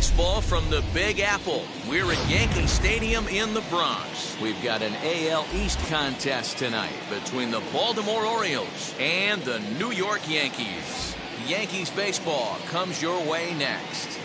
baseball from the Big Apple. We're at Yankee Stadium in the Bronx. We've got an AL East contest tonight between the Baltimore Orioles and the New York Yankees. Yankees baseball comes your way next.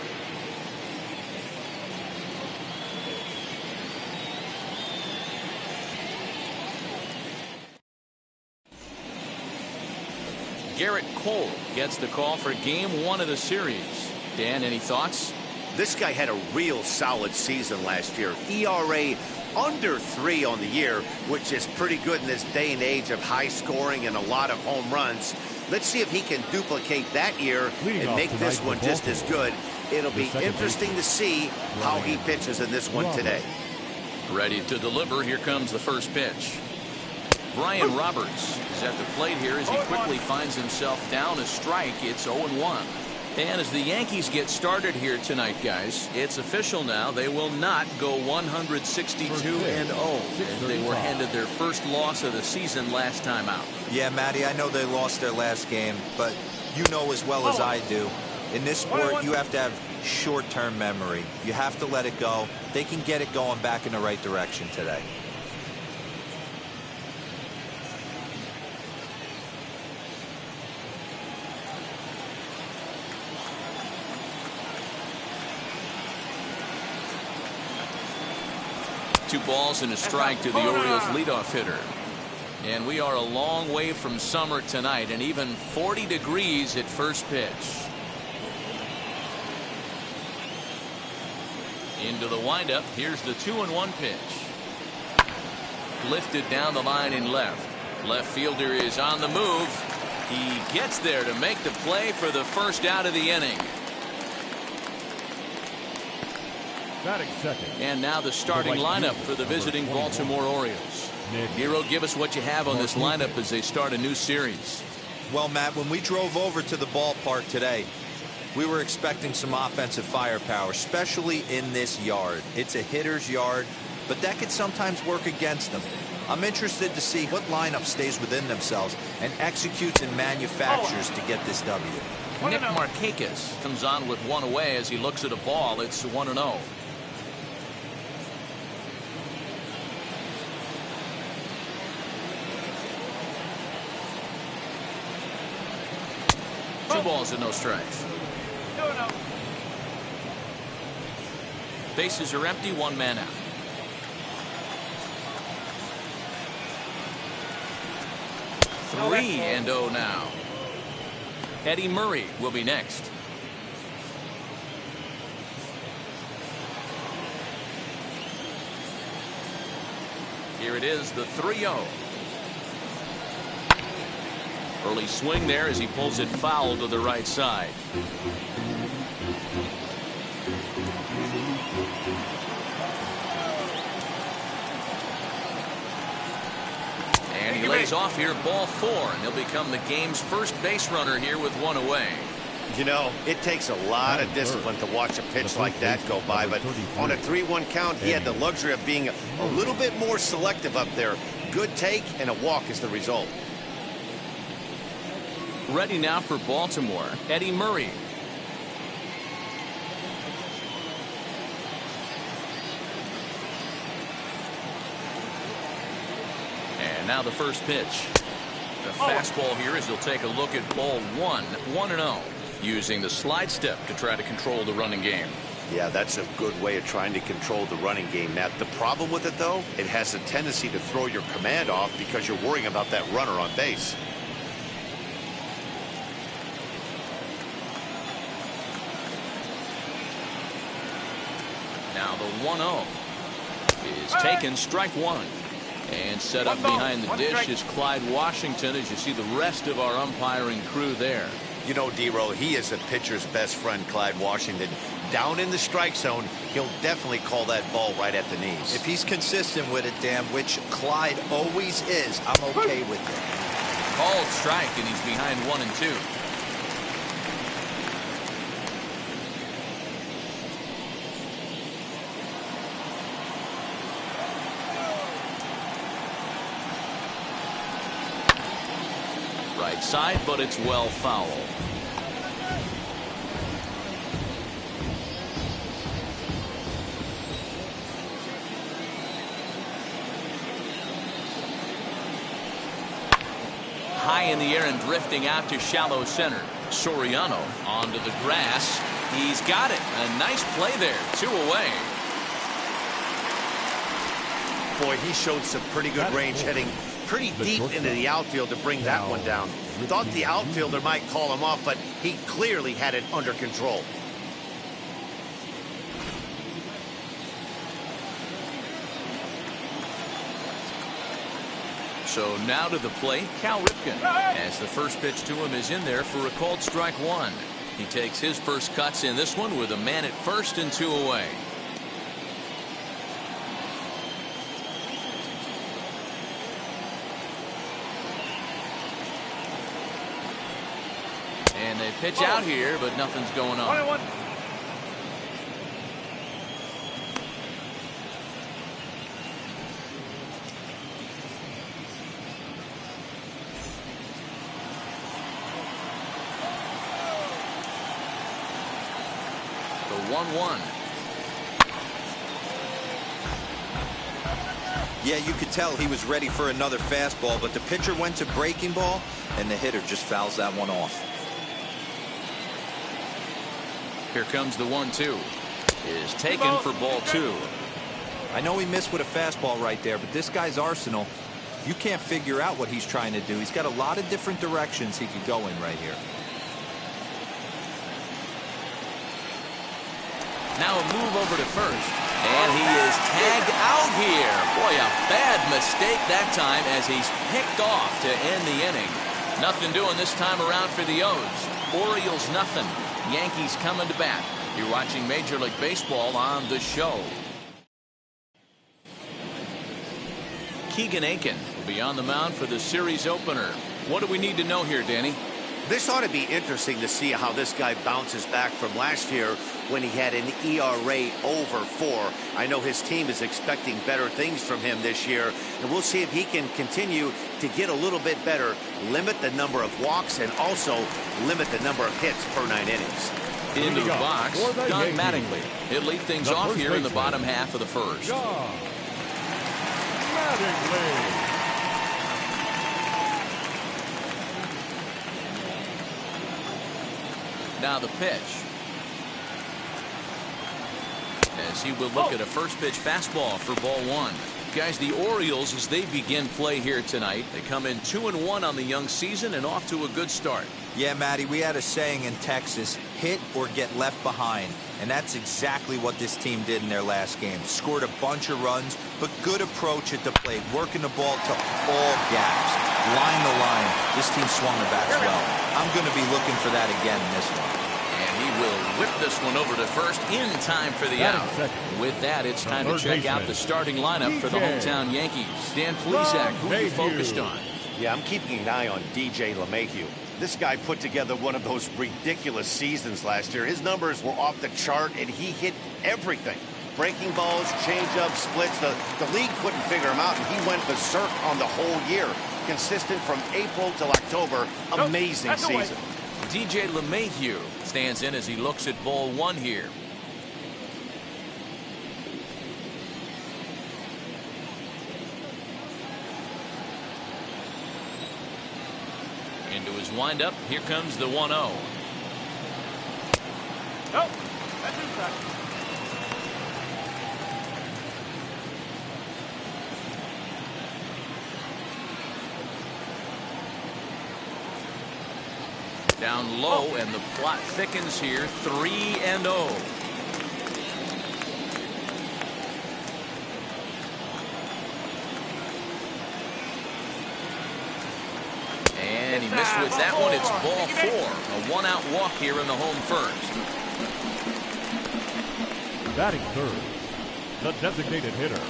Garrett Cole gets the call for game 1 of the series. Dan, any thoughts? This guy had a real solid season last year. ERA under 3 on the year, which is pretty good in this day and age of high scoring and a lot of home runs. Let's see if he can duplicate that year and make this one just as good. It'll be interesting to see how he pitches in this one today. Ready to deliver. Here comes the first pitch. Brian Roberts is at the plate here as he quickly finds himself down a strike. It's 0-1. And as the Yankees get started here tonight, guys, it's official now. They will not go 162-0 as they were handed their first loss of the season last time out. Yeah, Matty, I know they lost their last game, but you know as well as I do, in this sport you have to have short-term memory. You have to let it go. They can get it going back in the right direction today. Two balls and a strike to the Orioles leadoff hitter. And we are a long way from summer tonight, and even 40 degrees at first pitch. Into the windup. Here's the 2-1 pitch. Lifted down the line in left. Left fielder is on the move. He gets there to make the play for the first out of the inning. And now the starting lineup for the visiting Baltimore Orioles. Hero, give us what you have on this lineup as they start a new series. Well, Matt, when we drove over to the ballpark today, we were expecting some offensive firepower, especially in this yard. It's a hitter's yard, but that could sometimes work against them. I'm interested to see what lineup stays within themselves and executes and manufactures to get this W. Nick Markakis comes on with one away as he looks at a ball. It's 1-0. Two balls and no strikes. Bases are empty, one man out. Three and 0 now. Eddie Murray will be next. Here it is, the 3-0. Early swing there as he pulls it foul to the right side. And he lays off here, ball 4, and he'll become the game's first base runner here with one away. You know, it takes a lot of discipline to watch a pitch like that go by, but on a 3-1 count, he had the luxury of being a little bit more selective up there. Good take and a walk is the result. Ready now for Baltimore, Eddie Murray. And now the first pitch. The fastball here as he'll take a look at ball 1, 1-0. Using the slide step to try to control the running game. Yeah, that's a good way of trying to control the running game. Now, the problem with it, though, it has a tendency to throw your command off because you're worrying about that runner on base. Now the 1-0 is taken, strike 1. And set up behind the dish is Clyde Washington as you see the rest of our umpiring crew there. You know, D-Row, he is a pitcher's best friend, Clyde Washington. Down in the strike zone, he'll definitely call that ball right at the knees. If he's consistent with it, Dan, which Clyde always is, I'm okay with it. Called strike, and he's behind 1 and 2. Right side, but it's well foul. high in the air and drifting out to shallow center. Soriano onto the grass. He's got it. A nice play there. 2 away. Boy, he showed some pretty good range, heading pretty deep into the outfield to bring that one down. Thought the outfielder might call him off, but he clearly had it under control. So now to the plate, Cal Ripken, as the first pitch to him is in there for a called strike 1. He takes his first cuts in this one with a man at first and 2 away. And they pitch out here, but nothing's going on. The 1-1. Yeah, you could tell he was ready for another fastball, but the pitcher went to breaking ball, and the hitter just fouls that one off. Here comes the 1-2. Is taken for ball 2. I know he missed with a fastball right there, but this guy's arsenal, you can't figure out what he's trying to do. He's got a lot of different directions he could go in right here. Now a move over to first. And he is tagged out here. Boy, a bad mistake that time as he's picked off to end the inning. Nothing doing this time around for the O's. Orioles nothing. Yankees coming to bat. You're watching Major League Baseball on The Show. Keegan Aiken will be on the mound for the series opener. What do we need to know here, Danny? This ought to be interesting to see how this guy bounces back from last year when he had an ERA over 4. I know his team is expecting better things from him this year, and we'll see if he can continue to get a little bit better, limit the number of walks, and also limit the number of hits per 9 innings. Into the box, Don Mattingly. He'll lead things off here in the bottom half of the first. Mattingly. Now the pitch. As he will look at a first pitch fastball for ball 1. Guys, the Orioles, as they begin play here tonight, they come in 2-1 on the young season and off to a good start. Yeah, Matty, we had a saying in Texas, hit or get left behind. And that's exactly what this team did in their last game. Scored a bunch of runs, but good approach at the plate, working the ball to all gaps. Line to line, this team swung the bats well. I'm going to be looking for that again in this one. And he will whip this one over to first in time for the out. With that, it's time to check out the starting lineup for the hometown Yankees. Dan Plesac, who are you focused on? Yeah, I'm keeping an eye on DJ LeMahieu. This guy put together one of those ridiculous seasons last year. His numbers were off the chart, and he hit everything. Breaking balls, changeups, splits. The league couldn't figure him out, and he went berserk on the whole year. Consistent from April till October. Amazing season. DJ LeMahieu stands in as he looks at ball 1 here. Into his windup. Here comes the 1-0. Nope. That's inside. Down low, and the plot thickens here. 3-0. And he missed with that one. It's ball 4. A 1-out walk here in the home first. Batting third, the designated hitter,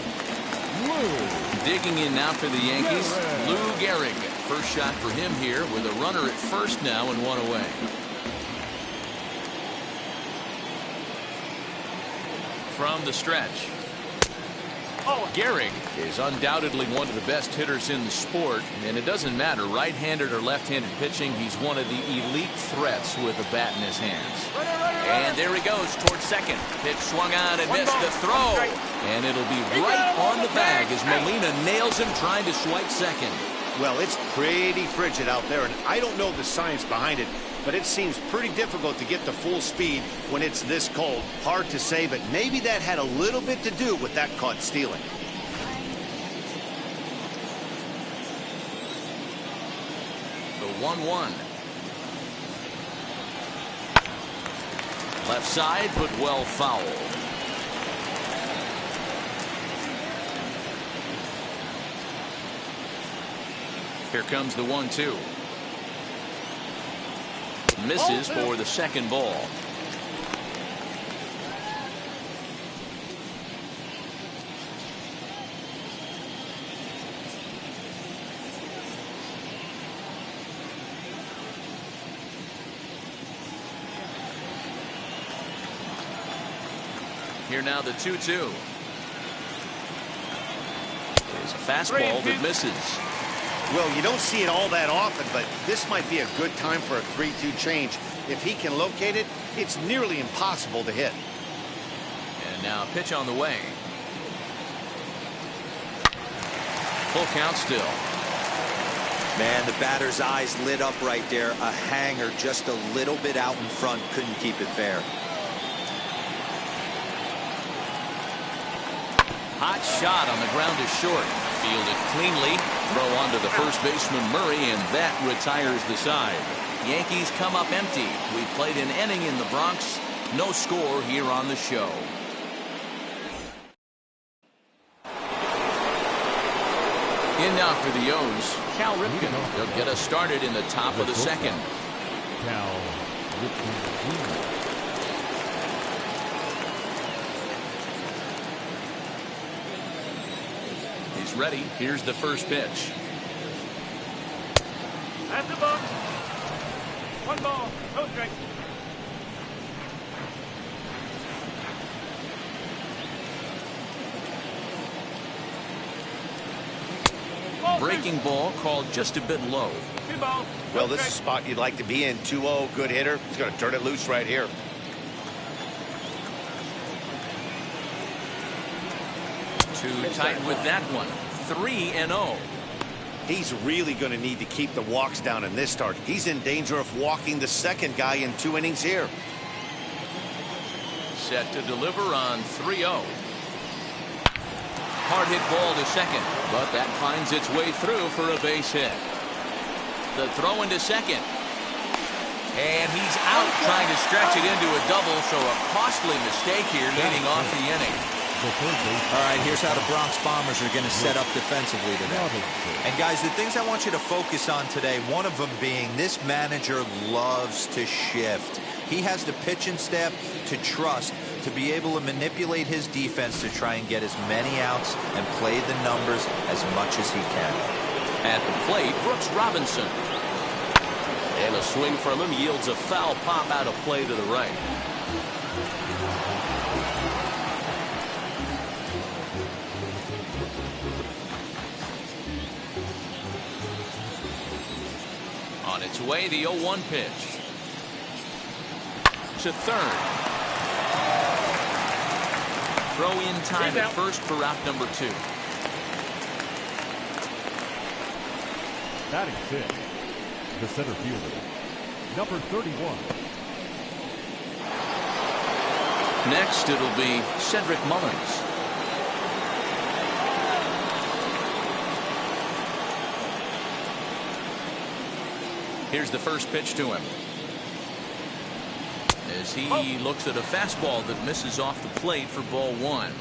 Lou. Digging in now for the Yankees, Lou Gehrig. First shot for him here with a runner at first now and 1 away. From the stretch. Gehrig is undoubtedly one of the best hitters in the sport, and it doesn't matter right-handed or left-handed pitching. He's one of the elite threats with a bat in his hands. And there he goes towards second. Pitch swung on and missed the throw. And it'll be right on the bag as Molina nails him trying to swipe second. Well, it's pretty frigid out there, and I don't know the science behind it, but it seems pretty difficult to get to full speed when it's this cold. Hard to say, but maybe that had a little bit to do with that caught stealing. The 1-1. Left side, but well fouled. Here comes the 1-2. Misses for the second ball. Here now the 2-2. There's a fastball that misses. Well, you don't see it all that often, but this might be a good time for a 3-2 change. If he can locate it, it's nearly impossible to hit. And now pitch on the way. Full count still. Man, the batter's eyes lit up right there. A hanger just a little bit out in front. Couldn't keep it fair. Hot shot on the ground is short. Fielded cleanly. Throw onto the first baseman Murray, and that retires the side. Yankees come up empty. We played an inning in the Bronx. No score here on the show. In now for the O's, Cal Ripken. He'll get us started in the top of the second. Cal Ripken Jr. He's ready. Here's the first pitch. At the box. 1 ball, no strikes. Breaking ball called just a bit low. 2 balls. Well, this is a spot you'd like to be in. 2-0, good hitter. He's going to turn it loose right here. Too tight with that one. 3-0. He's really going to need to keep the walks down in this start. He's in danger of walking the second guy in 2 innings here. Set to deliver on 3-0. Hard hit ball to second, but that finds its way through for a base hit. The throw into second. And he's out trying to stretch it into a double, so a costly mistake here leading off the inning. All right, here's how the Bronx Bombers are going to set up defensively today. And guys, the things I want you to focus on today, one of them being this manager loves to shift. He has the pitching staff to trust to be able to manipulate his defense to try and get as many outs and play the numbers as much as he can. At the plate, Brooks Robinson. And a swing from him yields a foul pop out of play to the right. On its way, the 0-1 pitch. To third. Throw in time at first for out number 2. Batting 6, the center fielder, number 31. Next, it'll be Cedric Mullins. Here's the first pitch to him. As he looks at a fastball that misses off the plate for ball 1.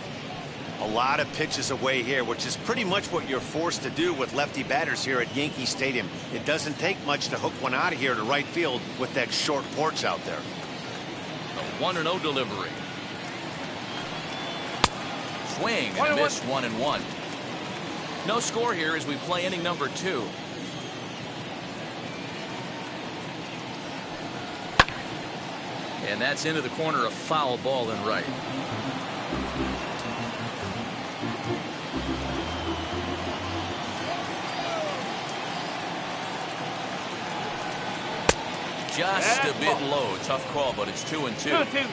A lot of pitches away here, which is pretty much what you're forced to do with lefty batters here at Yankee Stadium. It doesn't take much to hook one out of here to right field with that short porch out there. A 1-0 delivery. Swing and a miss, 1-1. No score here as we play inning number 2. And that's into the corner, a foul ball in right. Just a bit low. Tough call, but it's 2-2.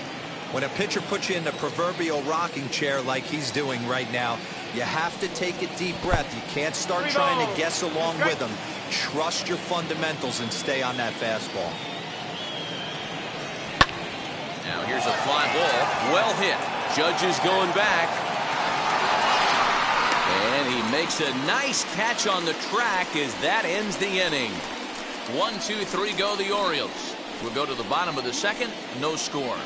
When a pitcher puts you in the proverbial rocking chair like he's doing right now, you have to take a deep breath. You can't start trying to guess along with him. Trust your fundamentals and stay on that fastball. Now here's a fly ball. Well hit. Judge is going back. And he makes a nice catch on the track as that ends the inning. 1, 2, 3 go the Orioles. We'll go to the bottom of the second. No score.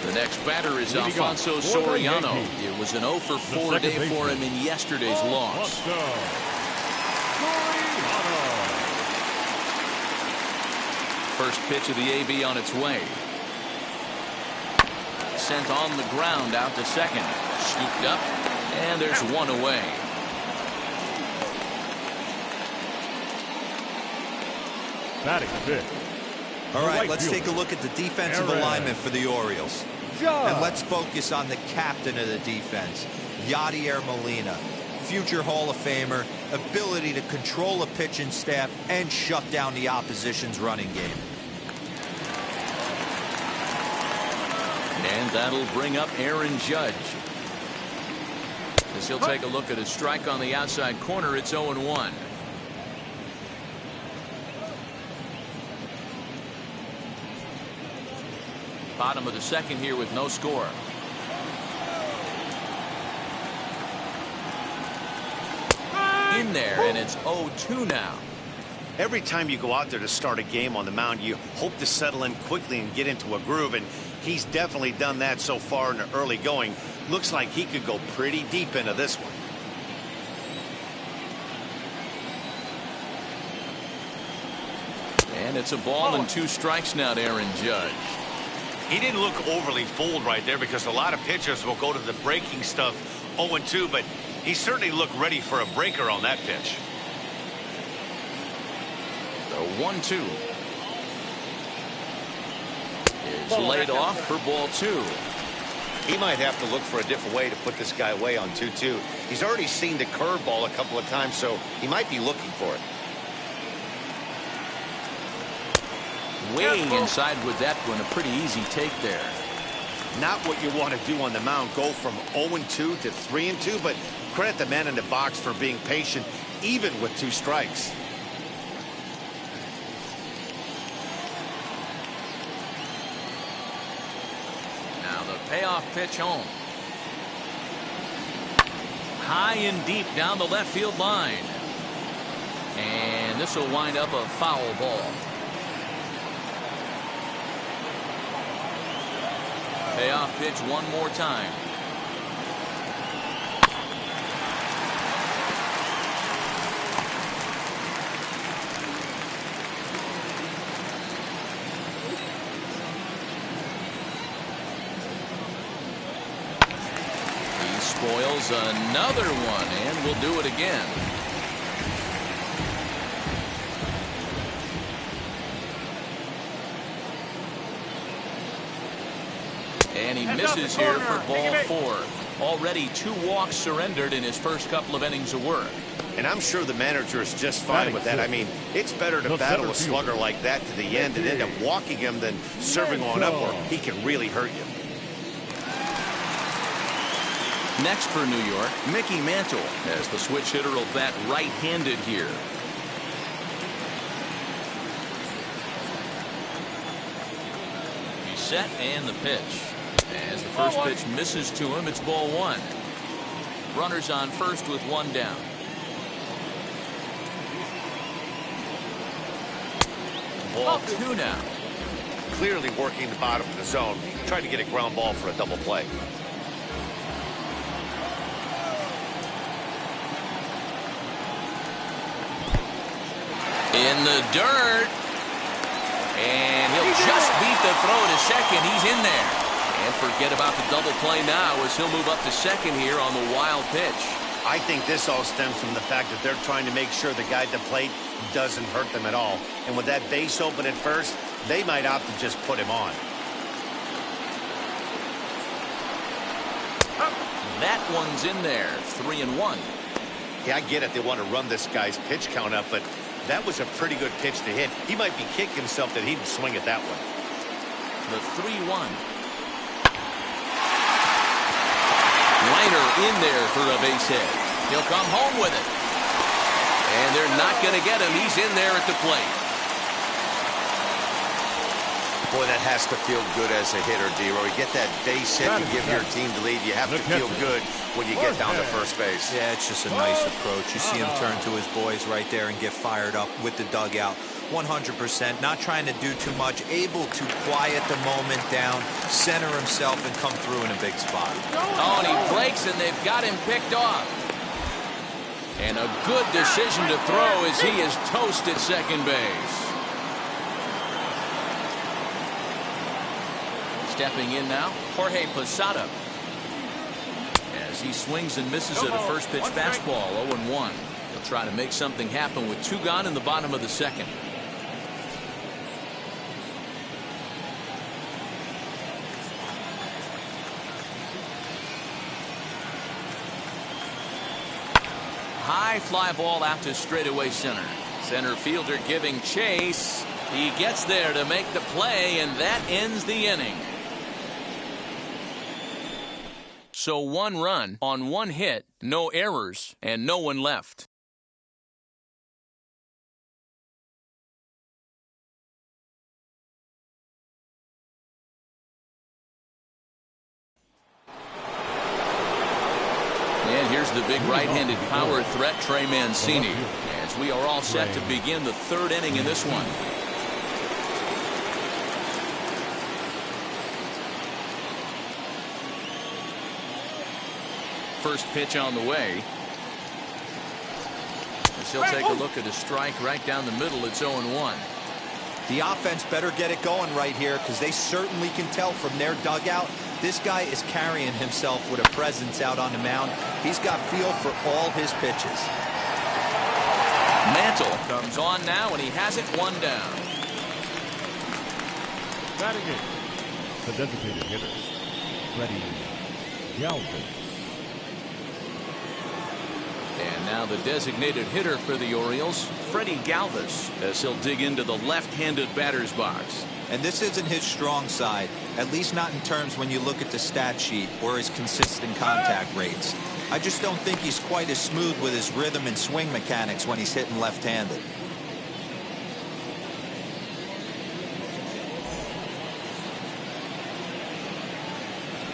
The next batter is Alfonso Soriano. It was an 0 for 4 day for him in yesterday's loss. First pitch of the AB on its way. Sent on the ground out to second. Scooped up, and there's one away. Batting fifth. All right, let's take a look at the defensive alignment for the Orioles. And let's focus on the captain of the defense, Yadier Molina. Future Hall of Famer, ability to control a pitching staff and shut down the opposition's running game. And that'll bring up Aaron Judge. As he'll take a look at a strike on the outside corner, it's 0-1. Bottom of the second here with no score. In there, and it's 0-2 now. Every time you go out there to start a game on the mound, you hope to settle in quickly and get into a groove, and he's definitely done that so far in the early going. Looks like he could go pretty deep into this one. And it's a ball and 2 strikes now to Aaron Judge. He didn't look overly fooled right there because a lot of pitchers will go to the breaking stuff 0-2, but he certainly looked ready for a breaker on that pitch. The 1-2 is laid off for ball 2. He might have to look for a different way to put this guy away on 2-2. He's already seen the curveball a couple of times, so he might be looking for it. Way inside with that one, a pretty easy take there. Not what you want to do on the mound, go from 0-2 to 3-2, but credit the man in the box for being patient, even with 2 strikes. Now the payoff pitch home. High and deep down the left field line. And this will wind up a foul ball. Payoff pitch one more time. He spoils another one, and will do it again. And he misses here for ball 4. Already 2 walks surrendered in his first couple of innings of work. And I'm sure the manager is just fine with that. I mean, it's better to battle a slugger like that to the end and end up walking him than serving on up where he can really hurt you. Next for New York, Mickey Mantle, as the switch hitter will bat right-handed here. He's set, and the pitch. As the first pitch misses to him, it's ball 1. Runners on first with 1 down. Ball 2 now. Clearly working the bottom of the zone, trying to get a ground ball for a double play. In the dirt. And he'll just beat the throw to second. He's in there. And forget about the double play now as he'll move up to second here on the wild pitch. I think this all stems from the fact that they're trying to make sure the guy at the plate doesn't hurt them at all. And with that base open at first, they might opt to just put him on. That one's in there. 3-1. Yeah, I get it. They want to run this guy's pitch count up, but that was a pretty good pitch to hit. He might be kicking himself that he didn't swing at that one. The 3-1. Liner in there for a base hit. He'll come home with it. And they're not going to get him. He's in there at the plate. Boy, that has to feel good as a hitter, D-Roy. You get that base hit to give your team the lead. You have to feel good when you get down to first base. Yeah, it's just a nice approach. You see him turn to his boys right there and get fired up with the dugout. 100%, not trying to do too much, able to quiet the moment down, center himself, and come through in a big spot. Oh, and he breaks, and they've got him picked off. And a good decision to throw as he is toast at second base. Stepping in now, Jorge Posada. As he swings and misses at a first pitch fastball, 0-1. He'll try to make something happen with 2 gone in the bottom of the second. High fly ball out to straightaway center. Center fielder giving chase. He gets there to make the play, and that ends the inning. So 1 run on 1 hit, no errors, and no one left. And here's the big right-handed power threat, Trey Mancini, as we are all set to begin the 3rd inning in this one. First pitch on the way. As he'll take a look at a strike right down the middle. It's 0-1. The offense better get it going right here, because they certainly can tell from their dugout this guy is carrying himself with a presence out on the mound. He's got feel for all his pitches. Mantle comes on now, and he has it 1 down. Batting in, the designated hitters. Freddie Galvin. And now the designated hitter for the Orioles, Freddie Galvis, as he'll dig into the left-handed batter's box. And this isn't his strong side, at least not in terms when you look at the stat sheet or his consistent contact rates. I just don't think he's quite as smooth with his rhythm and swing mechanics when he's hitting left-handed.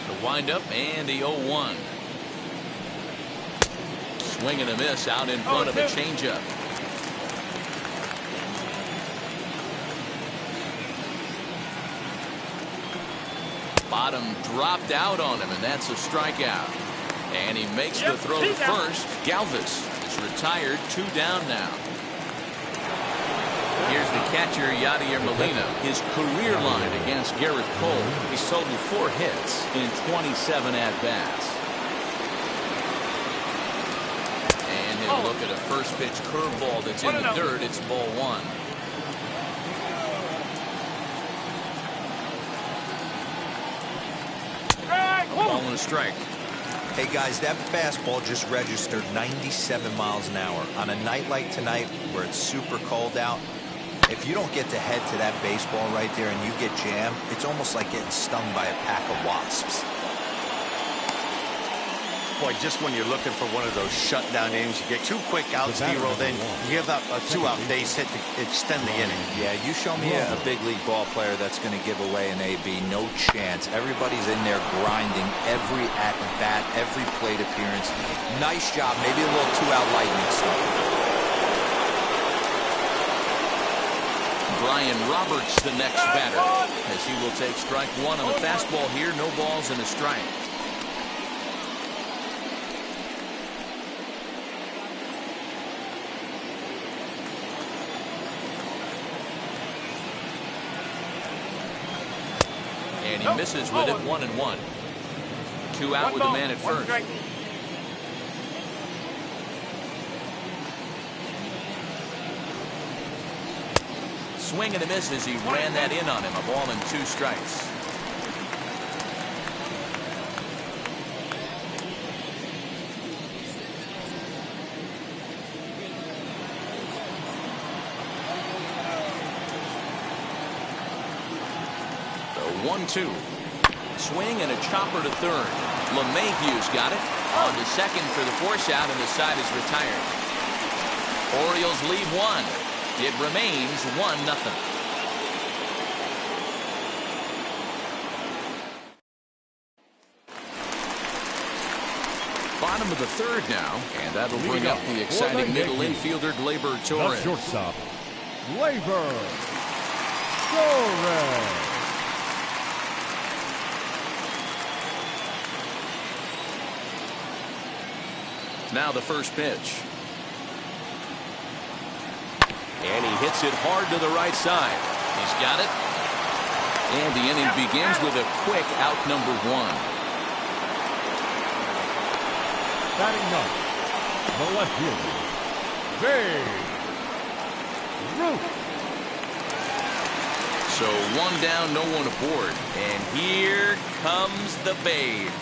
The windup and the 0-1. Swing and a miss out in front of a changeup. Bottom dropped out on him, and that's a strikeout. And he makes the throw to first. Galvis is retired. 2 down now. Here's the catcher, Yadier Molina. His career line against Garrett Cole. He's totaled 4 hits in 27 at-bats. Look at a first pitch curveball that's in the dirt. It's ball 1. Ball and a strike. Hey guys, that fastball just registered 97 miles an hour. On a night like tonight where it's super cold out, if you don't get to head to that baseball right there and you get jammed, it's almost like getting stung by a pack of wasps. Boy, just when you're looking for one of those shutdown innings, you get 2 quick outs, D-Roll, then you give up a 2-out base hit to extend the inning. Yeah, you show me a big league ball player that's going to give away an AB. No chance. Everybody's in there grinding every at-bat, every plate appearance. Nice job. Maybe a little 2-out lightning stuff. Brian Roberts, the next batter, as he will take strike 1 on the fastball here. No balls and a strike. And he misses with it. 1-1. 2 out with the man at first. Swing and a miss as he ran that in on him. A ball and 2 strikes. 1-2. Swing and a chopper to third. LeMahieu's got it. On to second for the force out, and the side is retired. Orioles lead one. It remains 1-0. Bottom of the third now, and that'll bring up the exciting middle infielder Gleyber Torres. The shortstop, Gleyber Torres. Now the first pitch. And he hits it hard to the right side. He's got it. And the inning begins with a quick out number one. Batting ninth, the left fielder, Babe Ruth. So one down, no one aboard. And here comes the Babe.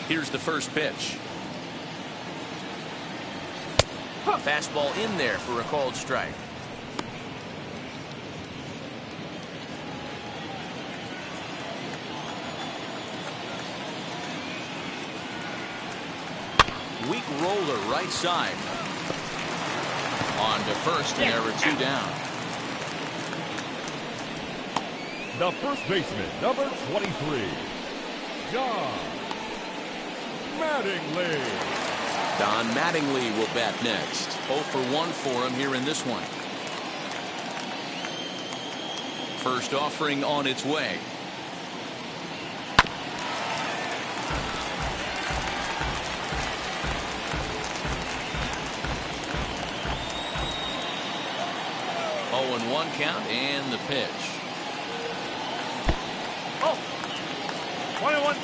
Here's the first pitch. Fastball in there for a called strike. Weak roller right side. On to first, and there are two down. The first baseman, number 23, John Mattingly. Don Mattingly will bat next. 0 for 1 for him here in this one. First offering on its way. Oh, and 1 count, and the pitch. Oh, 1-1.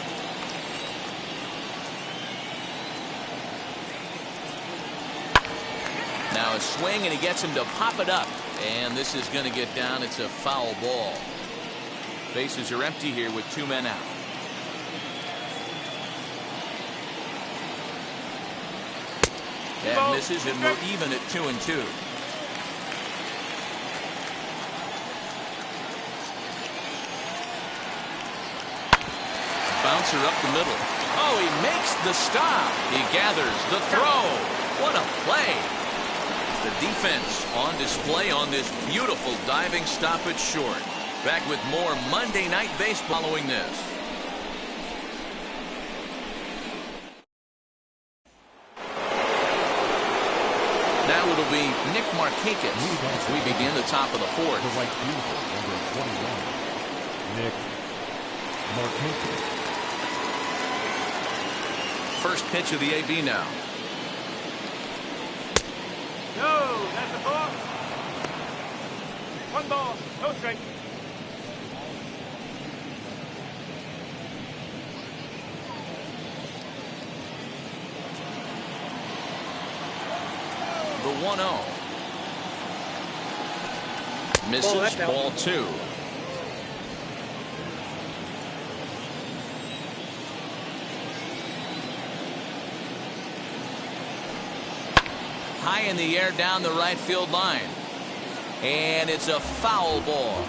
Now a swing, and he gets him to pop it up. And this is going to get down. It's a foul ball. Bases are empty here with 2 men out. That misses, and we're even at 2-2. Bouncer up the middle. Oh, he makes the stop. He gathers the throw. What a play. The defense on display on this beautiful diving stop at short. Back with more Monday Night Baseball following this. Now it'll be Nick Markakis as we begin the top of the fourth. The right fielder, number 21, Nick Markakis. First pitch of the AB now. No, that's a ball. 1 ball, no strike. The 1-0. Misses, ball 2. High in the air down the right field line. And it's a foul ball.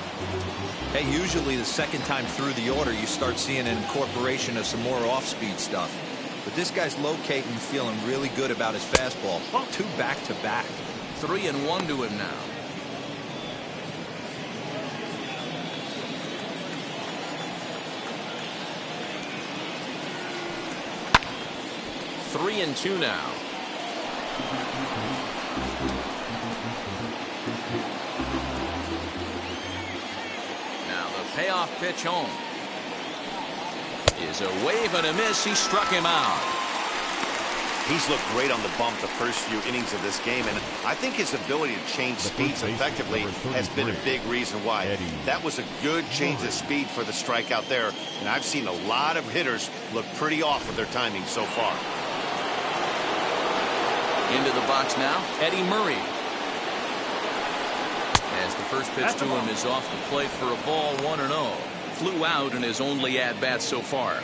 Hey, usually the second time through the order you start seeing an incorporation of some more off-speed stuff. But this guy's locating, feeling really good about his fastball. 2 back-to-back. 3-1 to him now. Three and 2 now. Now the payoff pitch home is a wave and a miss. He struck him out. He's looked great on the bump the first few innings of this game, and I think his ability to change speeds effectively has been a big reason why. That was a good change of speed for the strikeout there, and I've seen a lot of hitters look pretty off with their timing so far. Into the box now, Eddie Murray. As the first pitch to him is off the plate for a ball, 1-0. Flew out in his only at-bat so far.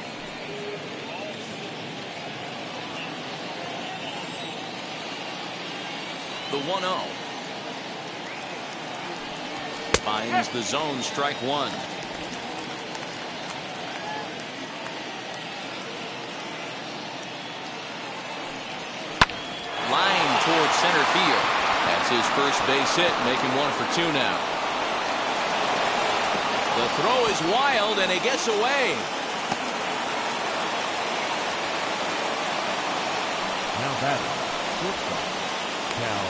The 1-0. Finds the zone, strike one. Line towards center field. That's his first base hit, making 1 for 2 now. The throw is wild, and he gets away. Now batting, shortstop, Cal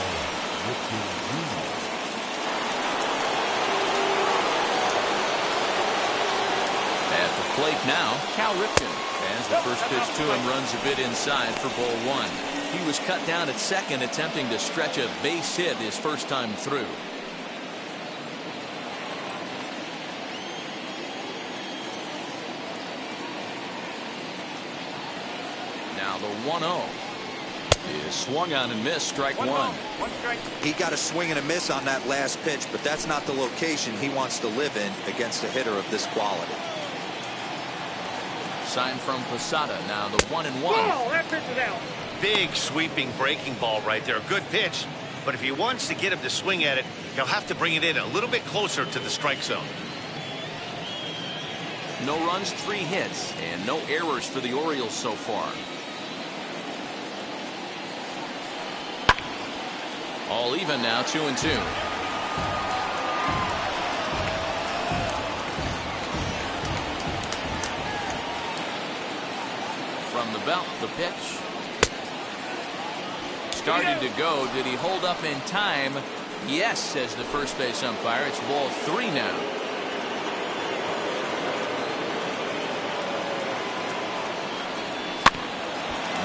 Ripken Jr. At the plate now, Cal Ripken. As the first pitch to him runs a bit inside for ball 1. He was cut down at second, attempting to stretch a base hit his first time through. Now the 1-0 is swung on and missed, strike one. He got a swing and a miss on that last pitch, but that's not the location he wants to live in against a hitter of this quality. Sign from Posada. Now the 1-1. Oh, that pitch is out. Big sweeping breaking ball right there. Good pitch. But if he wants to get him to swing at it, he'll have to bring it in a little bit closer to the strike zone. No runs, 3 hits, and no errors for the Orioles so far. All even now, 2-2. From the belt, the pitch. Started to go. Did he hold up in time? Yes, says the first base umpire. It's ball 3 now.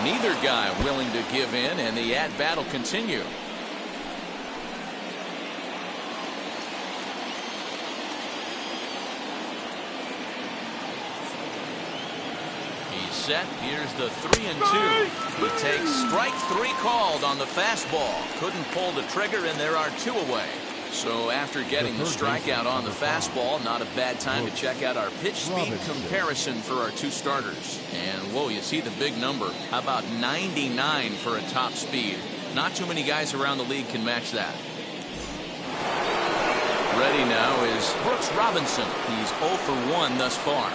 Neither guy willing to give in, and the at-bat will continue. Set. Here's the 3-2. He takes strike 3 called on the fastball. Couldn't pull the trigger, and there are 2 away. So after getting the strikeout on the fastball, not a bad time to check out our pitch speed comparison for our 2 starters. And whoa, you see the big number. How about 99 for a top speed? Not too many guys around the league can match that. Ready now is Brooks Robinson. He's 0 for 1 thus far.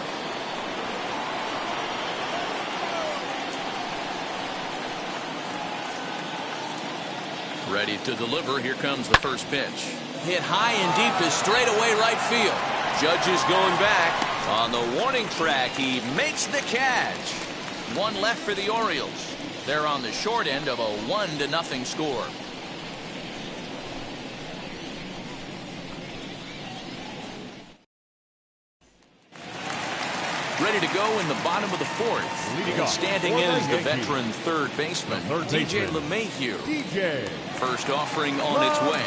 Ready to deliver. Here comes the first pitch. Hit high and deep to straightaway right field. Judge is going back. On the warning track, he makes the catch. 1 left for the Orioles. They're on the short end of a 1-0 score. Ready to go in the bottom of the 4th. And standing in is the veteran third baseman, DJ LeMahieu. First offering on its way.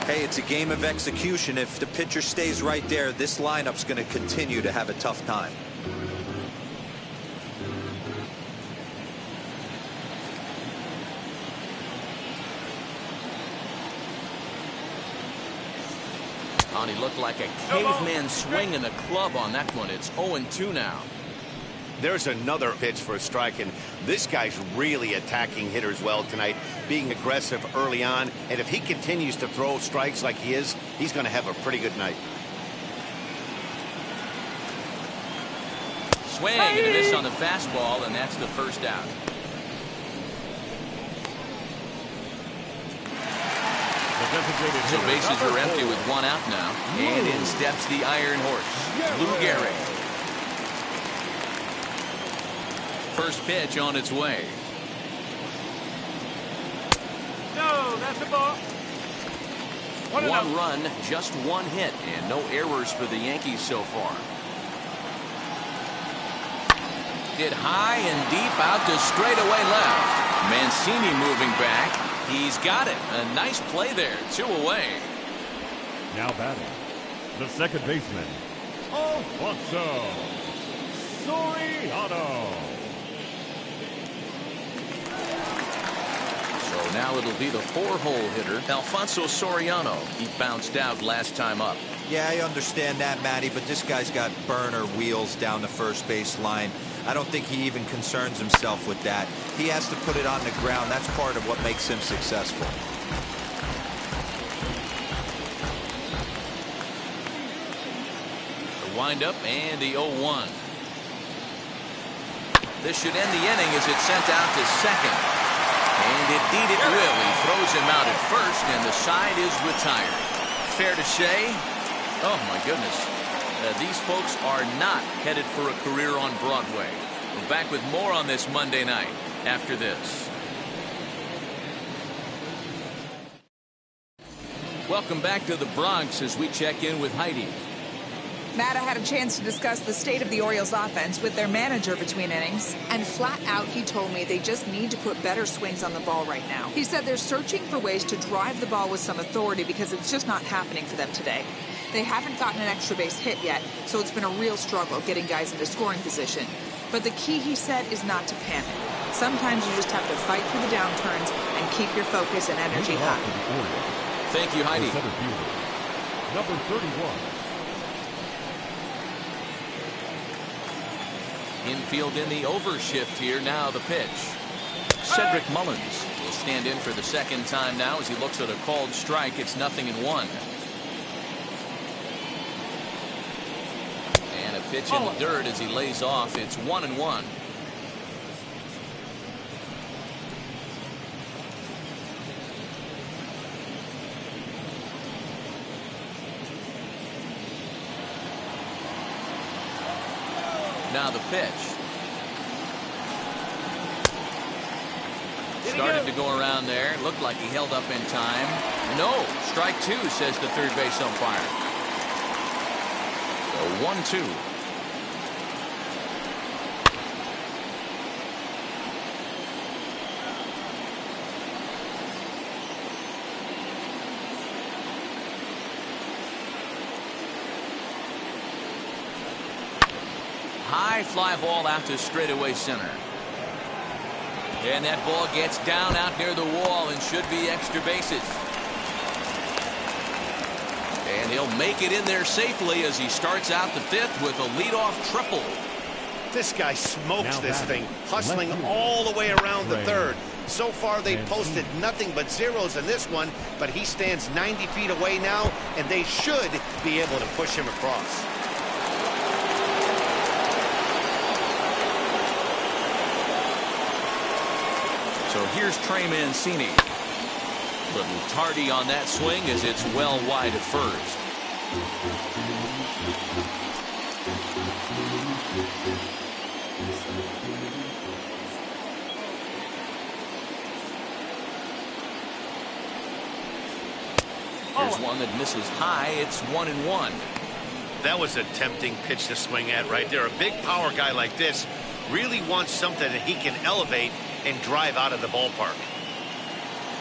Hey, it's a game of execution. If the pitcher stays right there, this lineup's going to continue to have a tough time. He looked like a caveman swinging a club on that one. It's 0-2 now. There's another pitch for a strike, and this guy's really attacking hitters well tonight, being aggressive early on. And if he continues to throw strikes like he is, he's going to have a pretty good night. Swing and a miss on the fastball, and that's the first out. So bases are empty with 1 out now. And in steps the Iron Horse, Lou Gehrig. First pitch on its way. No, that's the ball. 1 run, just 1 hit, and no errors for the Yankees so far. Hit high and deep out to straightaway left. Mancini moving back. He's got it. A nice play there. 2 away. Now batting, the second baseman, Alfonso Soriano. So now it'll be the 4-hole hitter, Alfonso Soriano. He bounced out last time up. Yeah, I understand that, Matty, but this guy's got burner wheels down the first base line. I don't think he even concerns himself with that. He has to put it on the ground. That's part of what makes him successful. The windup and the 0-1. This should end the inning as it's sent out to second. And indeed it will. He throws him out at first, and the side is retired. Fair to say, oh my goodness, these folks are not headed for a career on Broadway. We're back with more on this Monday night after this. Welcome back to the Bronx as we check in with Heidi. Matt, I had a chance to discuss the state of the Orioles offense with their manager between innings. And flat out, he told me they just need to put better swings on the ball right now. He said they're searching for ways to drive the ball with some authority because it's just not happening for them today. They haven't gotten an extra base hit yet, so it's been a real struggle getting guys into scoring position. But the key, he said, is not to panic. Sometimes you just have to fight through the downturns and keep your focus and energy high. Thank you, Heidi. Number 31. Infield in the overshift here. Now the pitch. Cedric Mullins will stand in for the second time now as he looks at a called strike. It's 0-1. And a pitch in the dirt as he lays off. It's 1-1. Now the pitch. Started to go around there. Looked like he held up in time. No. Strike two, says the third base umpire. So 1-2. High fly ball out to straightaway center. And that ball gets down out near the wall and should be extra bases. And he'll make it in there safely as he starts out the fifth with a leadoff triple. This guy smokes this thing, hustling all the way around the third. So far, they posted nothing but zeros in this one, but he stands 90 feet away now, and they should be able to push him across. So here's Trey Mancini. Little tardy on that swing as it's well wide of first. Here's one that misses high. It's 1-1. That was a tempting pitch to swing at right there. A big power guy like this really wants something that he can elevate and drive out of the ballpark.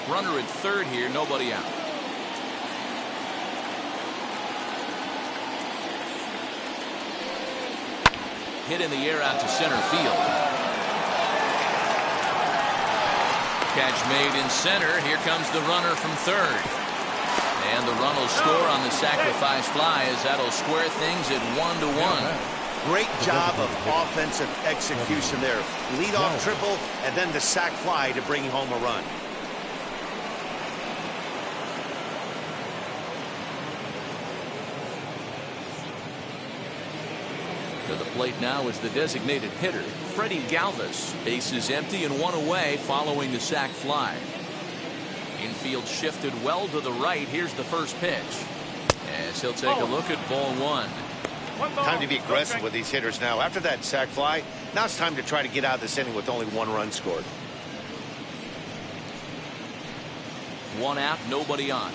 Runner at third here, nobody out. Hit in the air out to center field. Catch made in center. Here comes the runner from third. And the run will score on the sacrifice fly as that'll square things at 1-1. Great job of offensive execution there. Leadoff triple and then the sac fly to bring home a run. To the plate now is the designated hitter, Freddie Galvis. Bases empty and one away following the sac fly. Infield shifted well to the right. Here's the first pitch. As he'll take a look at ball one. Time to be aggressive with these hitters now. After that sac fly, now it's time to try to get out of this inning with only one run scored. One out, nobody on.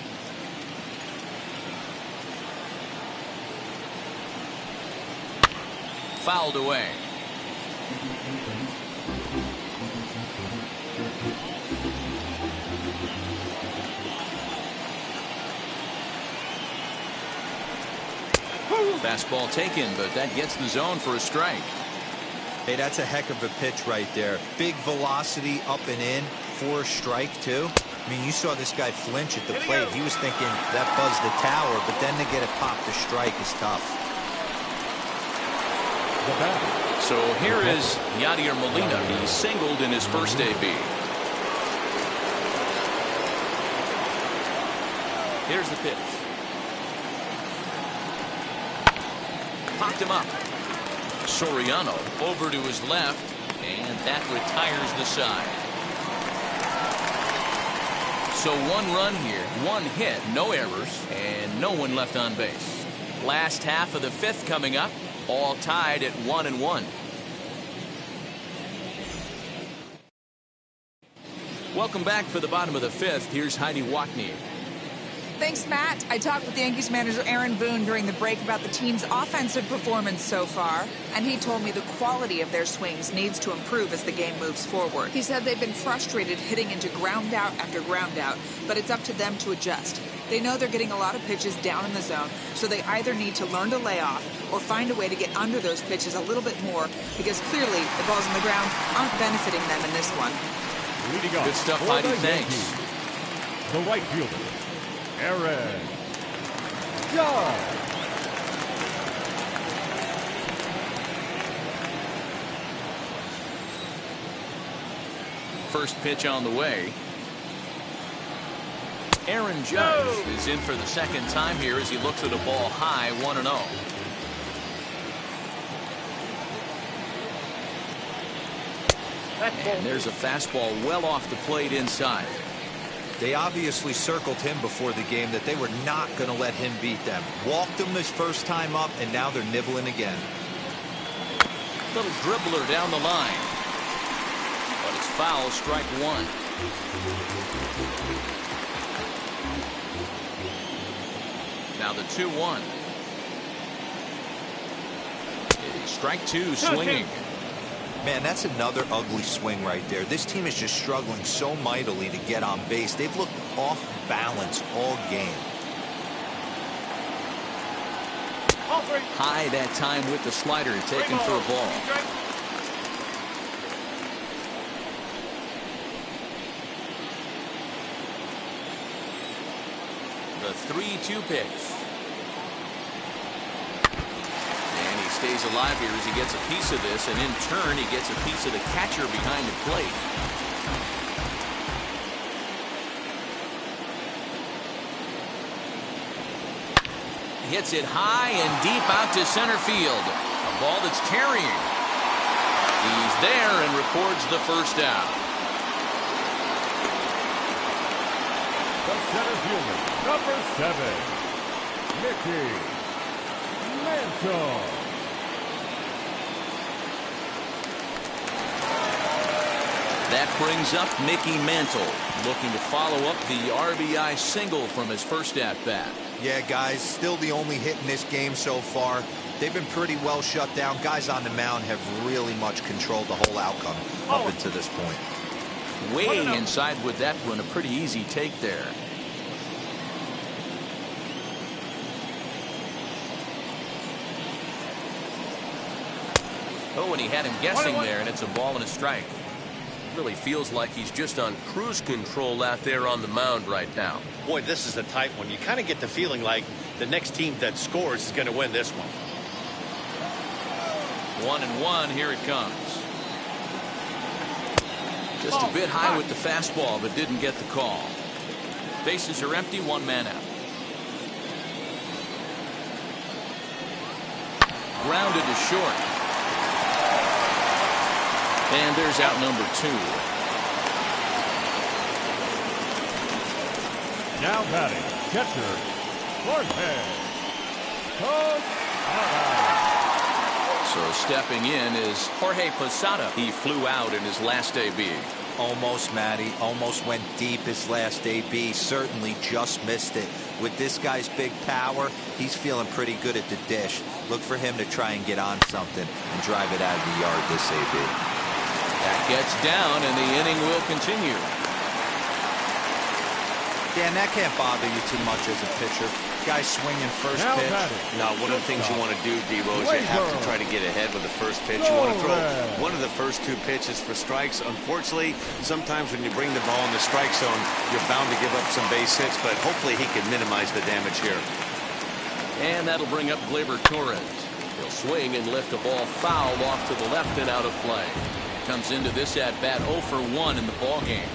Fouled away. Fastball taken, but that gets the zone for a strike. Hey, that's a heck of a pitch right there. Big velocity up and in for a strike, too. I mean, you saw this guy flinch at the plate. He was thinking that buzzed the tower, but then to get it popped to strike is tough. So here is Yadier Molina. He singled in his first AB. Here's the pitch. Popped him up. Soriano over to his left, and that retires the side. So 1 run here, 1 hit, no errors, and no one left on base. Last half of the 5th coming up, all tied at 1-1. Welcome back for the bottom of the 5th. Here's Heidi Watney. Thanks, Matt. I talked with Yankees manager Aaron Boone during the break about the team's offensive performance so far, and he told me the quality of their swings needs to improve as the game moves forward. He said they've been frustrated hitting into ground out after ground out, but it's up to them to adjust. They know they're getting a lot of pitches down in the zone, so they either need to learn to lay off or find a way to get under those pitches a little bit more, because clearly the balls on the ground aren't benefiting them in this one. Good stuff, Heidi. Thanks. The right fielder, Aaron Judge. First pitch on the way. Aaron Judge is in for the second time here as he looks at a ball high, 1-0. And there's a fastball well off the plate inside. They obviously circled him before the game that they were not going to let him beat them. Walked him his first time up, and now they're nibbling again. Little dribbler down the line. But it's foul, strike 1. Now the 2-1. Strike 2, swinging. Man, that's another ugly swing right there. This team is just struggling so mightily to get on base. They've looked off balance all game. High that time with the slider, taken for a ball. The 3-2 pitch. Stays alive here as he gets a piece of this, and in turn he gets a piece of the catcher behind the plate. He hits it high and deep out to center field. A ball that's carrying. He's there and records the first out. The center fielder, number 7, Mickey Mantle. That brings up Mickey Mantle, looking to follow up the RBI single from his first at-bat. Yeah, guys, still the only hit in this game so far. They've been pretty well shut down. Guys on the mound have really much controlled the whole outcome up until this point. Way inside with that one, a pretty easy take there. Oh, and he had him guessing there, and it's a ball and a strike. Really feels like he's just on cruise control out there on the mound right now. Boy, this is a tight one. You kind of get the feeling like the next team that scores is going to win this one. 1-1, here it comes. Just a bit high with the fastball, but didn't get the call. Bases are empty, 1 man out. Grounded to short. And there's out number 2. Now batting, catcher, Jorge Posada. So stepping in is Jorge Posada. He flew out in his last AB. Almost, Matty. Almost went deep his last AB. Certainly just missed it. With this guy's big power, he's feeling pretty good at the dish. Look for him to try and get on something and drive it out of the yard this AB. That gets down, and the inning will continue. Dan, that can't bother you too much as a pitcher. Guy swinging first Now pitch. batting. Now, one of the things you want to do, Devo, is you have to try to get ahead with the first pitch. You want to throw one of the first 2 pitches for strikes. Unfortunately, sometimes when you bring the ball in the strike zone, you're bound to give up some base hits, but hopefully he can minimize the damage here. And that'll bring up Gleyber Torres. He'll swing and lift a ball foul off to the left and out of play. Comes into this at bat 0 for 1 in the ball game.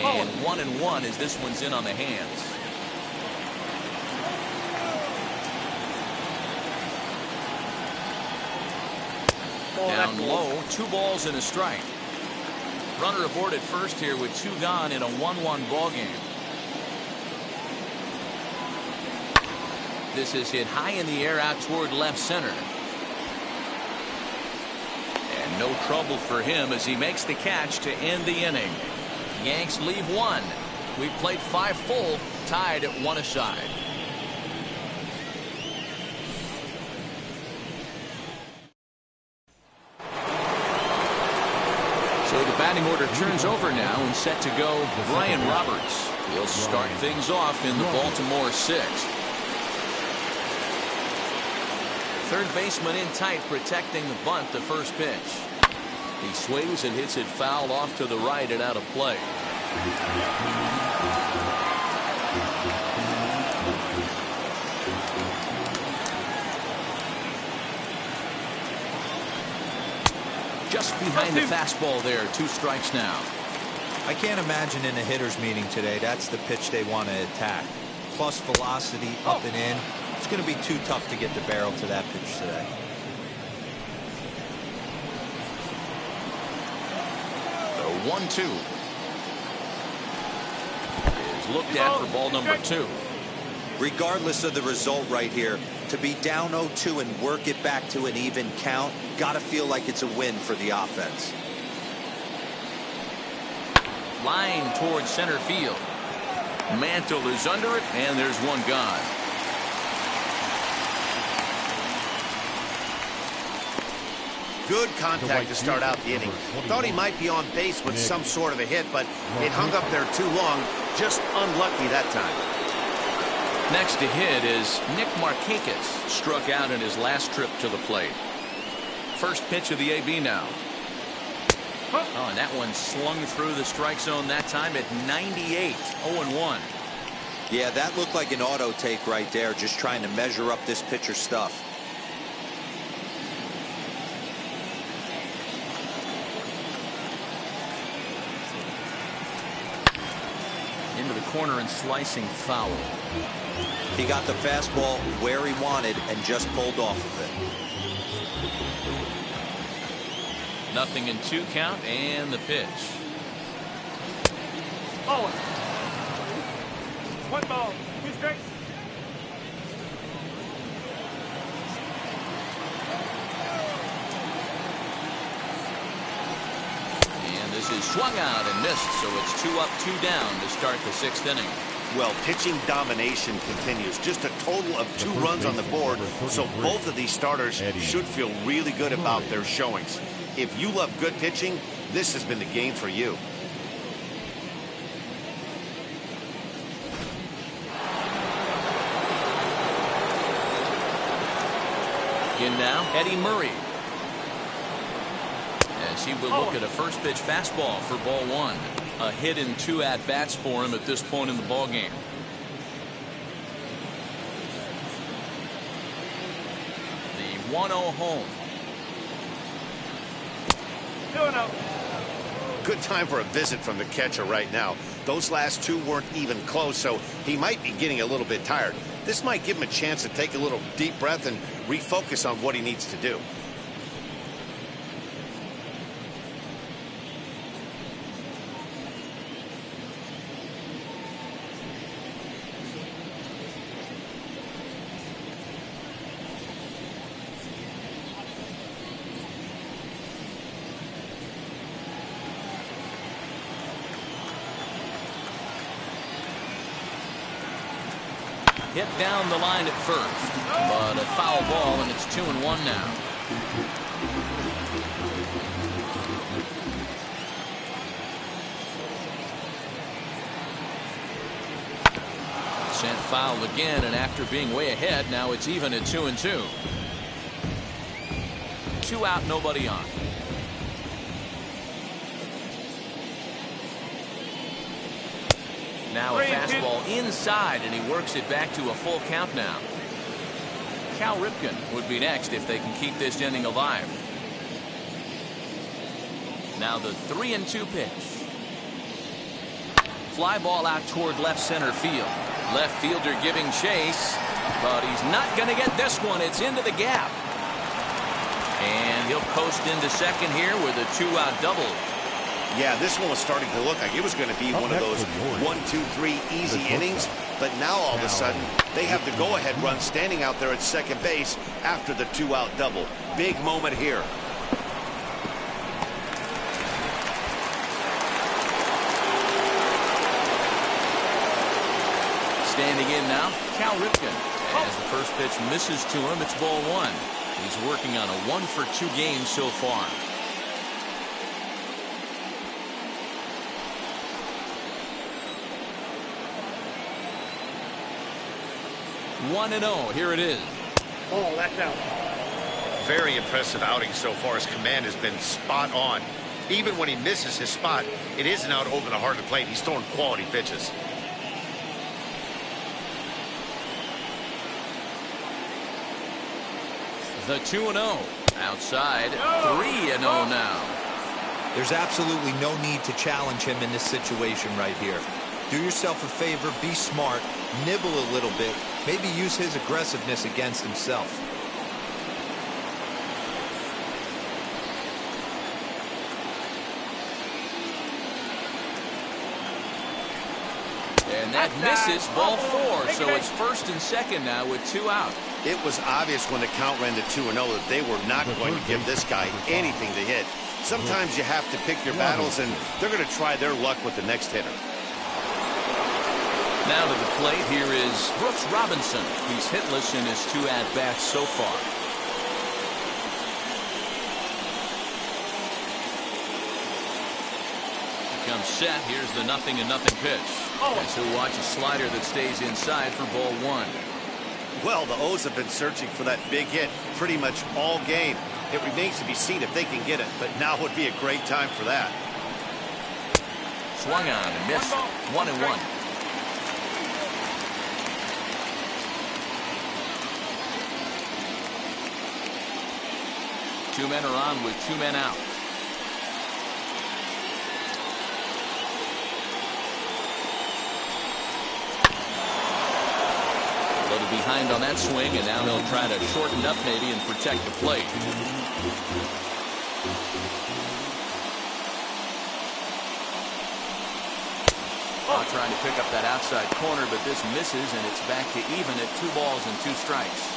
And 1-1 as this one's in on the hands. Down low, 2 balls and a strike. Runner aboard at first here with 2 gone in a 1-1 ball game. This is hit high in the air out toward left center. And no trouble for him as he makes the catch to end the inning. Yanks leave 1. We've played 5 full, tied at 1 aside. So the batting order turns over now and set to go Brian Roberts. He'll start things off in the Baltimore 6th. Third baseman in tight, protecting the bunt, the first pitch. He swings and hits it foul off to the right and out of play. Just behind the fastball there. 2 strikes now. I can't imagine in a hitter's meeting today that's the pitch they want to attack. Plus velocity up and in. It's going to be too tough to get the barrel to that pitch today. The 1-2 is looked at for ball number 2. Regardless of the result right here, to be down 0-2 and work it back to an even count, got to feel like it's a win for the offense. Line towards center field. Mantle is under it, and there's 1 gone. Good contact to start out the inning. Thought he might be on base with some sort of a hit, but it hung up there too long. Just unlucky that time. Next to hit is Nick Markakis. Struck out in his last trip to the plate. First pitch of the AB now. Oh, and that one slung through the strike zone that time at 98. 0-1. Yeah, that looked like an auto take right there, just trying to measure up this pitcher's stuff. Into the corner and slicing foul. He got the fastball where he wanted and just pulled off of it. Nothing in 2 count and the pitch. Oh. 1 ball, 2 strikes. And this is swung out and missed, so it's 2 up, 2 down to start the 6th inning. Well, pitching domination continues. Just a total of 2 runs on the board, so both of these starters should feel really good about their showings. If you love good pitching, this has been the game for you. In now, Eddie Murray. As he will look at a first pitch fastball for ball 1. A hit in 2 at-bats for him at this point in the ball game. The 1-0 home. 2-0. Good time for a visit from the catcher right now. Those last 2 weren't even close, so he might be getting a little bit tired. This might give him a chance to take a little deep breath and refocus on what he needs to do. Hit down the line at first, but a foul ball, and it's 2-1 now. Sent foul again, and after being way ahead, now it's even at 2-2. 2 out, nobody on. Now a fastball inside, and he works it back to a full count now. Cal Ripken would be next if they can keep this inning alive. Now the 3-2 pitch. Fly ball out toward left center field. Left fielder giving chase, but he's not going to get this one. It's into the gap. And he'll coast into second here with a 2-out double. Yeah, this one was starting to look like it was going to be one of those 1, 2, 3 easy innings. But now all of a sudden, they have the go-ahead run standing out there at second base after the 2-out double. Big moment here. Standing in now, Cal Ripken. As the first pitch misses to him, it's ball 1. He's working on a 1-for-2 game so far. 1-0. Here it is. Oh, that's out. Very impressive outing so far. His command has been spot on. Even when he misses his spot, it isn't out over the heart of the plate. He's throwing quality pitches. The 2-0. Outside, 3-0 now. There's absolutely no need to challenge him in this situation right here. Do yourself a favor, be smart, nibble a little bit, maybe use his aggressiveness against himself. And that misses, ball 4, so it's first and second now with 2 out. It was obvious when the count ran to 2-0 that they were not going to give this guy anything to hit. Sometimes you have to pick your battles, and they're going to try their luck with the next hitter. Now to the plate, here is Brooks Robinson. He's hitless in his 2 at-bats so far. Comes set. Here's the 0-0 pitch. As he'll watch a slider that stays inside for ball 1. Well, the O's have been searching for that big hit pretty much all game. It remains to be seen if they can get it, but now would be a great time for that. Swung on and missed. 1-1. Two men are on with 2 men out. A little behind on that swing, and now he'll try to shorten up maybe and protect the plate. Trying to pick up that outside corner, but this misses, and it's back to even at 2 balls and 2 strikes.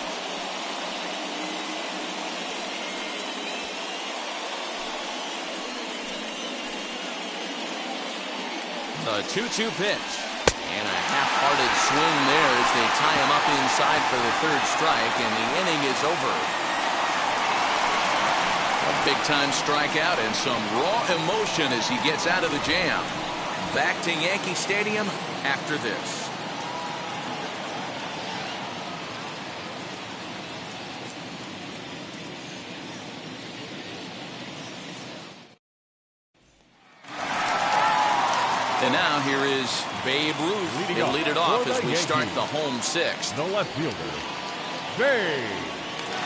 The 2-2 pitch. And a half-hearted swing there as they tie him up inside for the 3rd strike, and the inning is over. A big-time strikeout and some raw emotion as he gets out of the jam. Back to Yankee Stadium after this. And now here is Babe Ruth. He'll lead it off as we start the home 6th. The left fielder, Babe.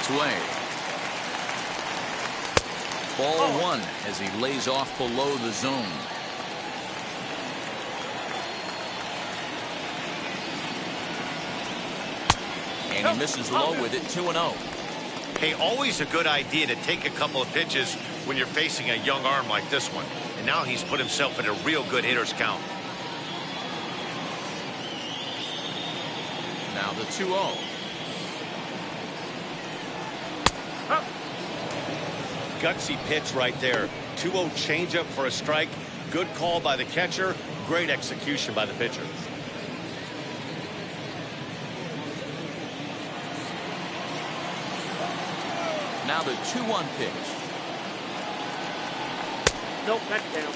Sway. Ball 1 as he lays off below the zone. And he misses low with it. 2-0. Hey, always a good idea to take a couple of pitches when you're facing a young arm like this one. And now he's put himself in a real good hitter's count. Now the 2-0. Gutsy pitch right there. 2-0 changeup for a strike. Good call by the catcher. Great execution by the pitcher. Now the 2-1 pitch. Nope, that's down.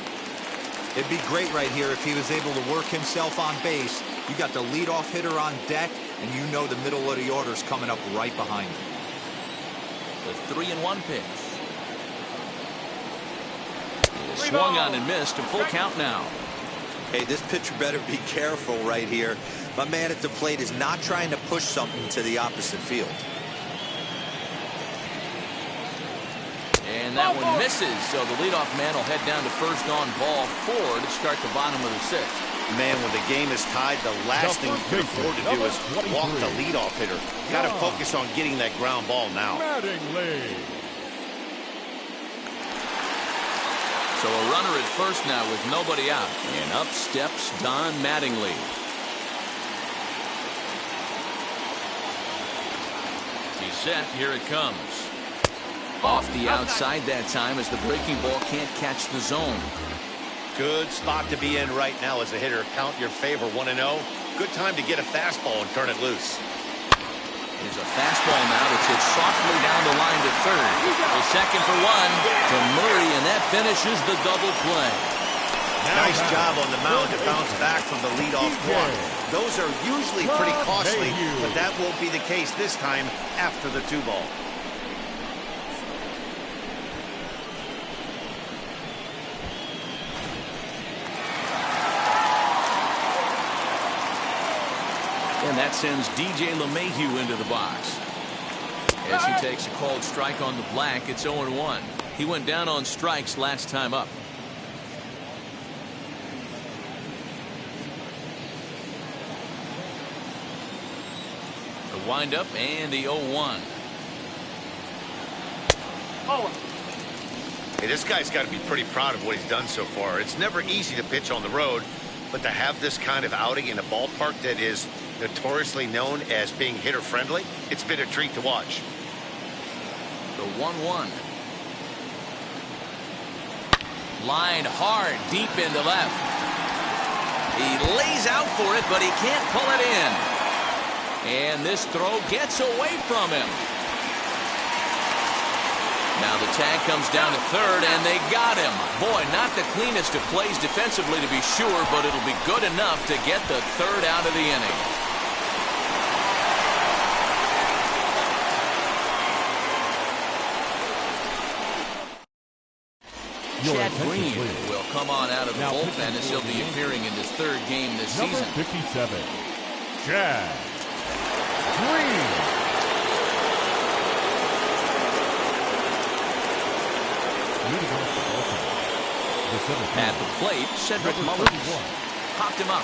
It'd be great right here if he was able to work himself on base. You got the leadoff hitter on deck, and you know the middle of the order's coming up right behind him. The 3-1 pitch. Swung on and missed. A full count now. Hey, this pitcher better be careful right here. My man at the plate is not trying to push something to the opposite field. And that one misses, so the leadoff man will head down to first on ball 4 to start the bottom of the 6th. Man, when the game is tied, the last thing you can afford to do is walk the leadoff hitter. Got to focus on getting that ground ball now. So a runner at first now with nobody out. And up steps Don Mattingly. He's set. Here it comes. Off the outside that time as the breaking ball can't catch the zone. Good spot to be in right now as a hitter. Count your favor 1-0. Good time to get a fastball and turn it loose. There's a fastball now that's hit softly down the line to third. The second for 1 to Murray, and that finishes the double play. Nice job on the mound to bounce back from the leadoff walk. Those are usually pretty costly, but that won't be the case this time after the 2-ball. And that sends DJ LeMahieu into the box. As he takes a called strike on the black, it's 0-1. He went down on strikes last time up. The windup and the 0-1. Hey, this guy's got to be pretty proud of what he's done so far. It's never easy to pitch on the road, but to have this kind of outing in a ballpark that is notoriously known as being hitter-friendly, it's been a treat to watch. The 1-1. Lined hard deep into left. He lays out for it, but he can't pull it in. And this throw gets away from him. Now the tag comes down to third, and they got him. Boy, not the cleanest of plays defensively to be sure, but it'll be good enough to get the third out of the inning. Chad Green will come on out of the bullpen as he'll be appearing in his 3rd game this season. 57, Chad Green. At the plate, Cedric Mullins popped him up.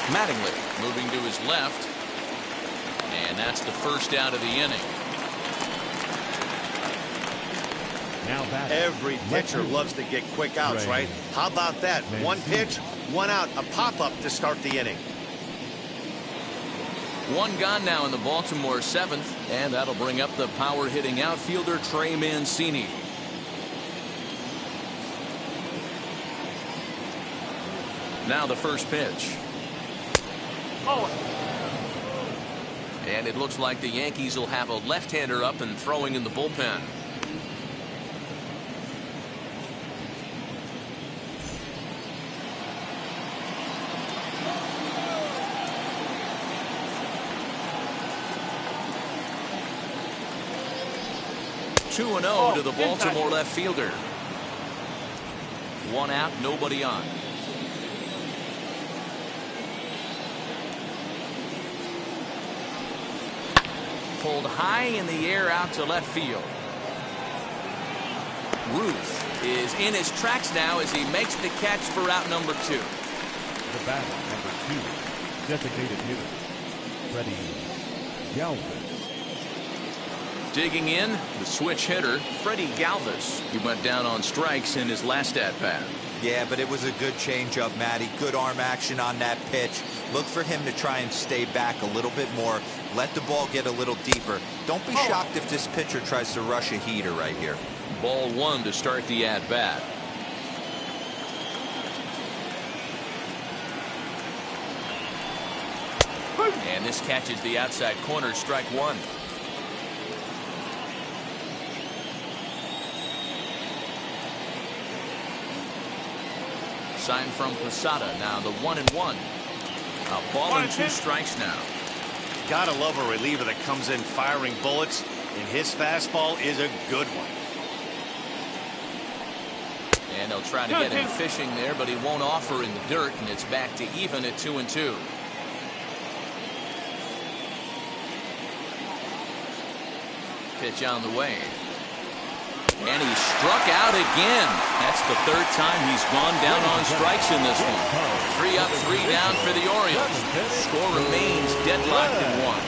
Mattingly moving to his left, and that's the first out of the inning. Every pitcher loves to get quick outs, right? How about that? 1 pitch, 1 out, a pop-up to start the inning. 1 gone now in the Baltimore 7th, and that'll bring up the power-hitting outfielder Trey Mancini. Now the first pitch. And it looks like the Yankees will have a left-hander up and throwing in the bullpen. Two and 0 to the Baltimore left fielder. 1 out, nobody on. Pulled high in the air out to left field. Ruth is in his tracks now as he makes the catch for out number 2. The batter, number 2, designated hitter, Freddie Galvis. Digging in, the switch hitter, Freddie Galvis. He went down on strikes in his last at-bat. Yeah, but it was a good changeup, Matty. Good arm action on that pitch. Look for him to try and stay back a little bit more. Let the ball get a little deeper. Don't be shocked if this pitcher tries to rush a heater right here. Ball 1 to start the at-bat. And this catches the outside corner, strike 1. sign from Posada. Now the 1-1. A ball and 2 strikes now. Gotta love a reliever that comes in firing bullets, and his fastball is a good one. And they'll try to get him fishing there, but he won't offer in the dirt, and it's back to even at 2-2. Pitch on the way. And he struck out again. That's the 3rd time he's gone down on strikes in this one. 3 up, 3 down for the Orioles. Score remains deadlocked at 1.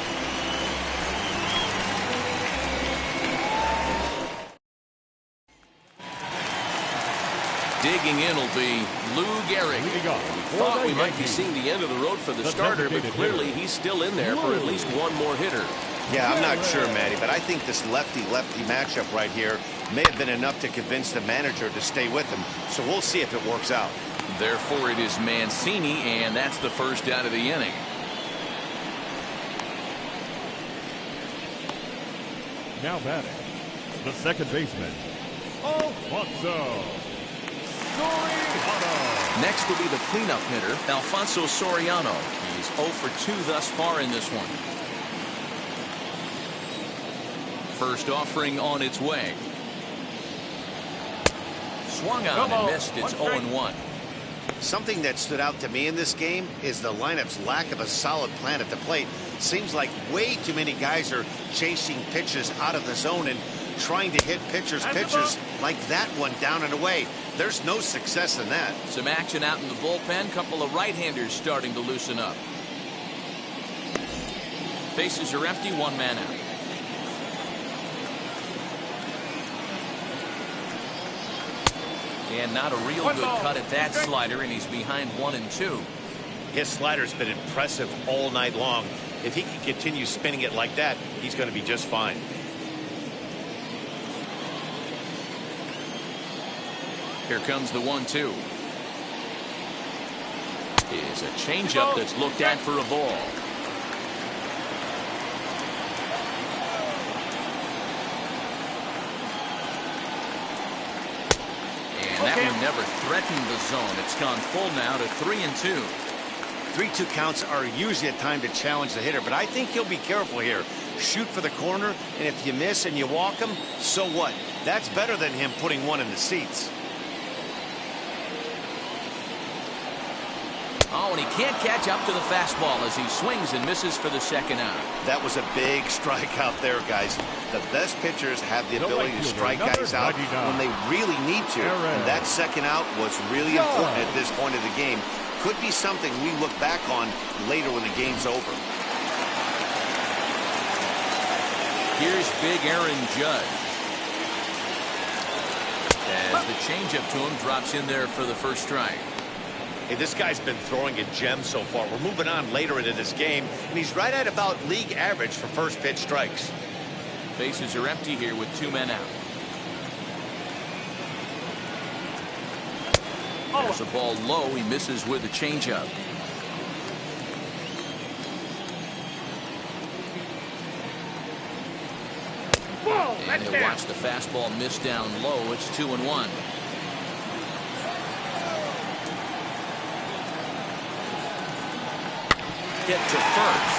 Digging in will be Lou Gehrig. We thought we might be seeing the end of the road for the starter, but clearly he's still in there for at least one more hitter. Yeah, I'm not sure, Matty, but I think this lefty-lefty matchup right here may have been enough to convince the manager to stay with him. So we'll see if it works out. Therefore, it is Mancini, and that's the first out of the inning. Now batting, the second baseman, Alfonso Soriano. Next will be the cleanup hitter, Alfonso Soriano. He's 0 for 2 thus far in this one. First offering on its way. Swung on and missed. It's 0-1. Something that stood out to me in this game is the lineup's lack of a solid plan at the plate. Seems like way too many guys are chasing pitches out of the zone and trying to hit pitchers like that one down and away. There's no success in that. Some action out in the bullpen. Couple of right-handers starting to loosen up. Bases are empty. 1 man out. And not a real good cut at that slider, and he's behind 1-2. His slider's been impressive all night long. If he can continue spinning it like that, he's going to be just fine. Here comes the 1-2. Is a changeup that's looked at for a ball. And that one never threatened the zone. It's gone full now to 3-2. 3-2 counts are usually a time to challenge the hitter, but I think he'll be careful here. Shoot for the corner, and if you miss and you walk him, so what? That's better than him putting one in the seats. Oh, and he can't catch up to the fastball as he swings and misses for the second out. That was a big strikeout there, guys. The best pitchers have the ability to strike guys out when they really need to. And that second out was really important at this point of the game. Could be something we look back on later when the game's over. Here's big Aaron Judge. As the changeup to him drops in there for the first strike. Hey, this guy's been throwing a gem so far. We're moving on later into this game, and he's right at about league average for first pitch strikes. Bases are empty here with 2 men out. There's a ball low. He misses with the changeup. And he'll watch the fastball miss down low. It's 2-1. Hit to first.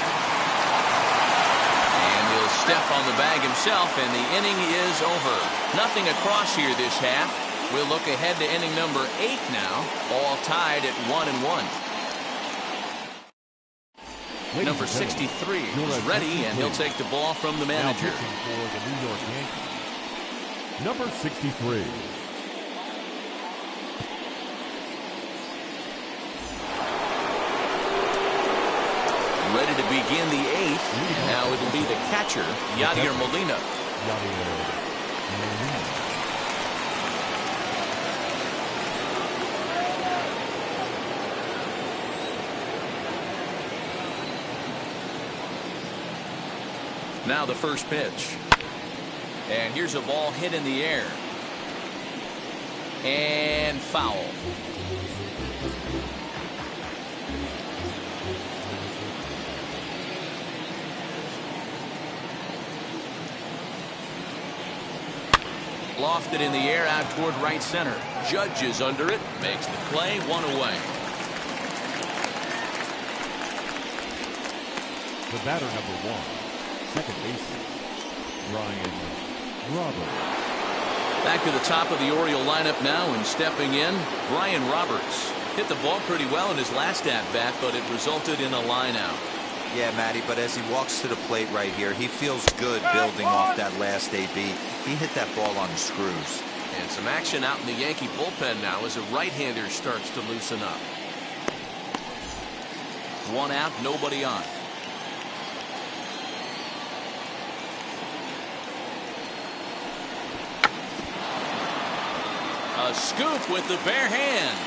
And he'll step on the bag himself, and the inning is over. Nothing across here this half. We'll look ahead to inning number 8 now, all tied at 1-1. Number 63 is ready, and he'll take the ball from the manager. For the New York Yankees, number 63. Ready to begin the 8th. Now it'll be the catcher, Yadier Molina. Now the first pitch. And here's a ball hit in the air. And foul. Lofted in the air out toward right center. Judge is under it. Makes the play. One away. The batter number 1, second baseman, Brian Roberts. Back to the top of the Oriole lineup now, and stepping in, Brian Roberts. Hit the ball pretty well in his last at-bat, but it resulted in a line out. Yeah, Matty, but as he walks to the plate right here, he feels good building off that last AB. He hit that ball on the screws. And some action out in the Yankee bullpen now as a right-hander starts to loosen up. One out, nobody on. A scoop with the bare hand.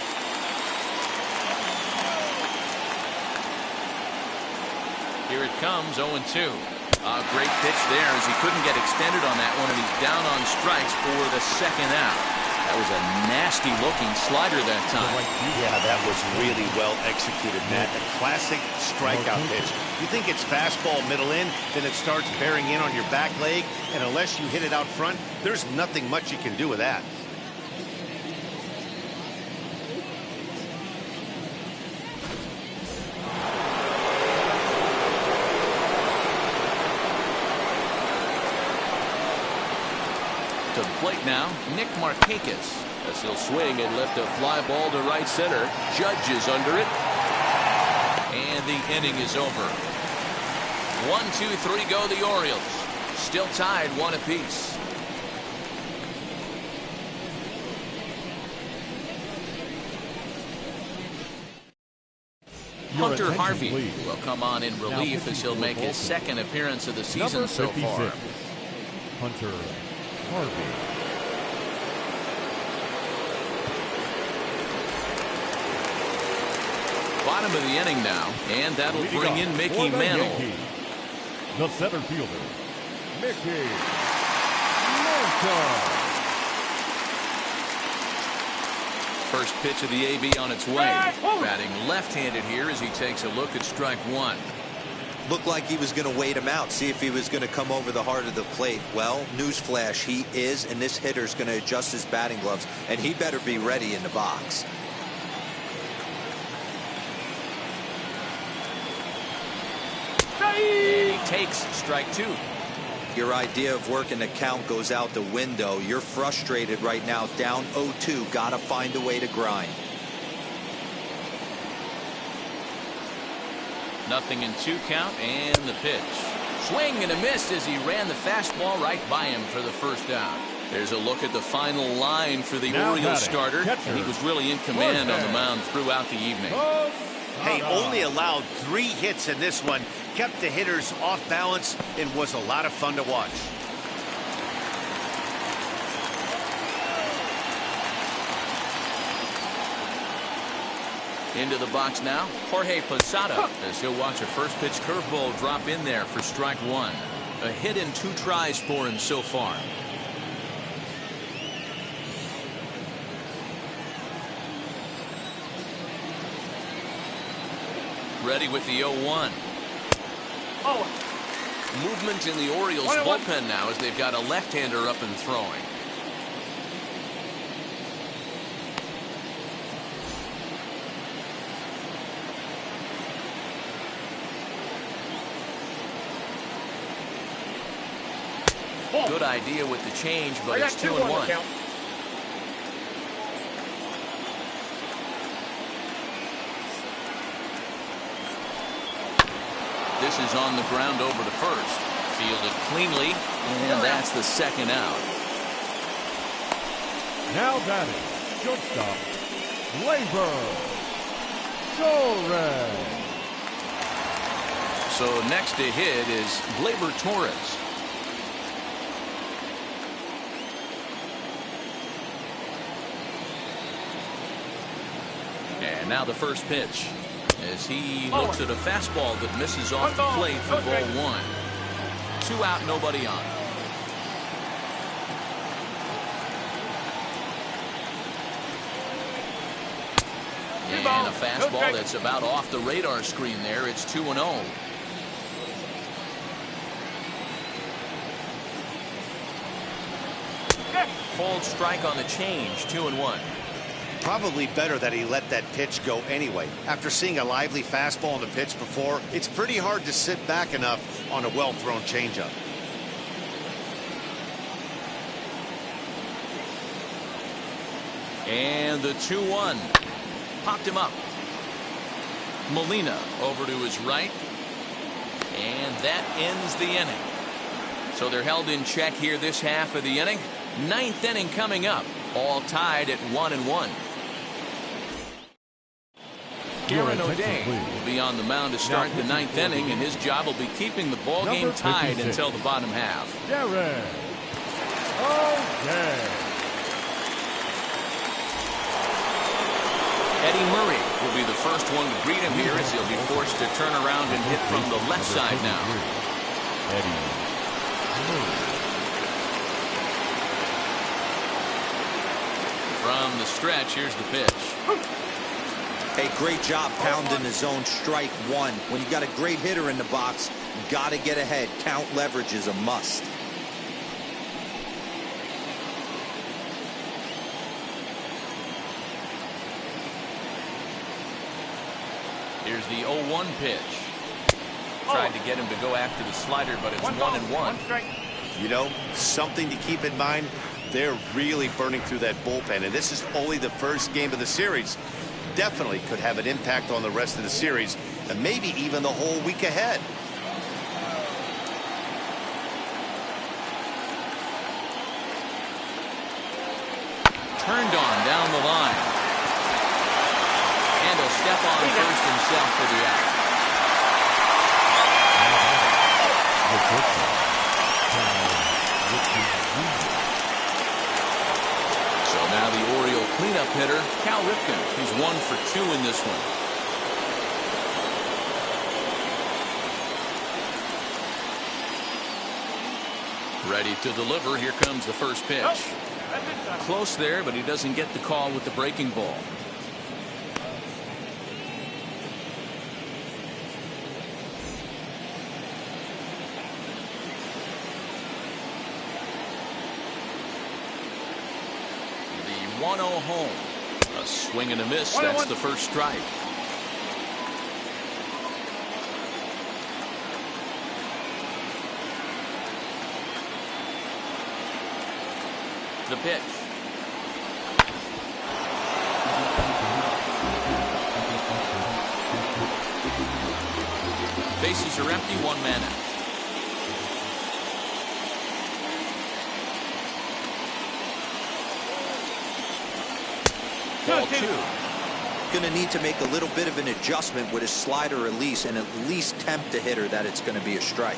Here it comes, 0-2. A great pitch there as he couldn't get extended on that one, and he's down on strikes for the second out. That was a nasty-looking slider that time. Yeah, that was really well executed, Matt. A classic strikeout pitch. You think it's fastball middle in, then it starts bearing in on your back leg, and unless you hit it out front, there's nothing much you can do with that. To the plate now, Nick Markakis, as he'll swing and lift a fly ball to right center. Judge is under it, and the inning is over. 1, 2, 3 go the Orioles. Still tied 1 apiece. Hunter Harvey will come on in relief as he'll make his second appearance of the season so far. Hunter Harvey. Bottom of the inning now, and that'll bring in Mickey Mantle. Yankees, the center fielder, Mickey Mantle. First pitch of the AB on its way. Batting left-handed here as he takes a look at strike 1. Looked like he was going to wait him out, see if he was going to come over the heart of the plate. Well, newsflash, he is, and this hitter's going to adjust his batting gloves, and he better be ready in the box. And he takes strike 2. Your idea of working the count goes out the window. You're frustrated right now, down 0-2. Got to find a way to grind. Nothing in 2 count, and the pitch. Swing and a miss as he ran the fastball right by him for the first out. There's a look at the final line for the Orioles starter, and he was really in command on the mound throughout the evening. Hey, only allowed 3 hits in this one, kept the hitters off balance, and was a lot of fun to watch. Into the box now, Jorge Posada, as he'll watch a first pitch curveball drop in there for strike 1. A hit in 2 tries for him so far. Ready with the 0-1. Movement in the Orioles bullpen now as they've got a left-hander up and throwing. Good idea with the change, but it's 2-1. This is on the ground over to first. Fielded cleanly, and that's the second out. Now batting, shortstop, Labor Torres. So next to hit is Gleyber Torres. And now the first pitch as he looks at a fastball that misses off the plate for ball 1. 2 out, nobody on. And a fastball that's about off the radar screen there. It's 2-0. called strike on the change. 2-1. Probably better that he let that pitch go anyway. After seeing a lively fastball on the pitch before, it's pretty hard to sit back enough on a well-thrown changeup. And the 2-1. Popped him up. Molina over to his right. And that ends the inning. So they're held in check here this half of the inning. Ninth inning coming up. All tied at 1-1. Aaron O'Day will be on the mound to start the ninth inning, and his job will be keeping the ball game tied until the bottom half. Aaron O'Day. Eddie Murray will be the first one to greet him here as he'll be forced to turn around and hit from the left side now. Eddie Murray. From the stretch, here's the pitch. Hey, great job pounding the zone. Strike one. When you got a great hitter in the box, got to get ahead. Count leverage is a must. Here's the 0-1 pitch. Tried to get him to go after the slider, but it's 1-1. You know, something to keep in mind. They're really burning through that bullpen, and this is only the first game of the series. Definitely could have an impact on the rest of the series, and maybe even the whole week ahead. Turned on down the line. And he'll step on first himself for the out. So now the Oriole cleanup hitter, Cal Ripken. He's 1 for 2 in this one. Ready to deliver. Here comes the first pitch. Close there, but he doesn't get the call with the breaking ball. The 1-0 home. A swing and a miss. That's the first strike. The pitch. Bases are empty, 1 man out. Ball 2. Going to need to make a little bit of an adjustment with his slider release and at least tempt the hitter that it's going to be a strike.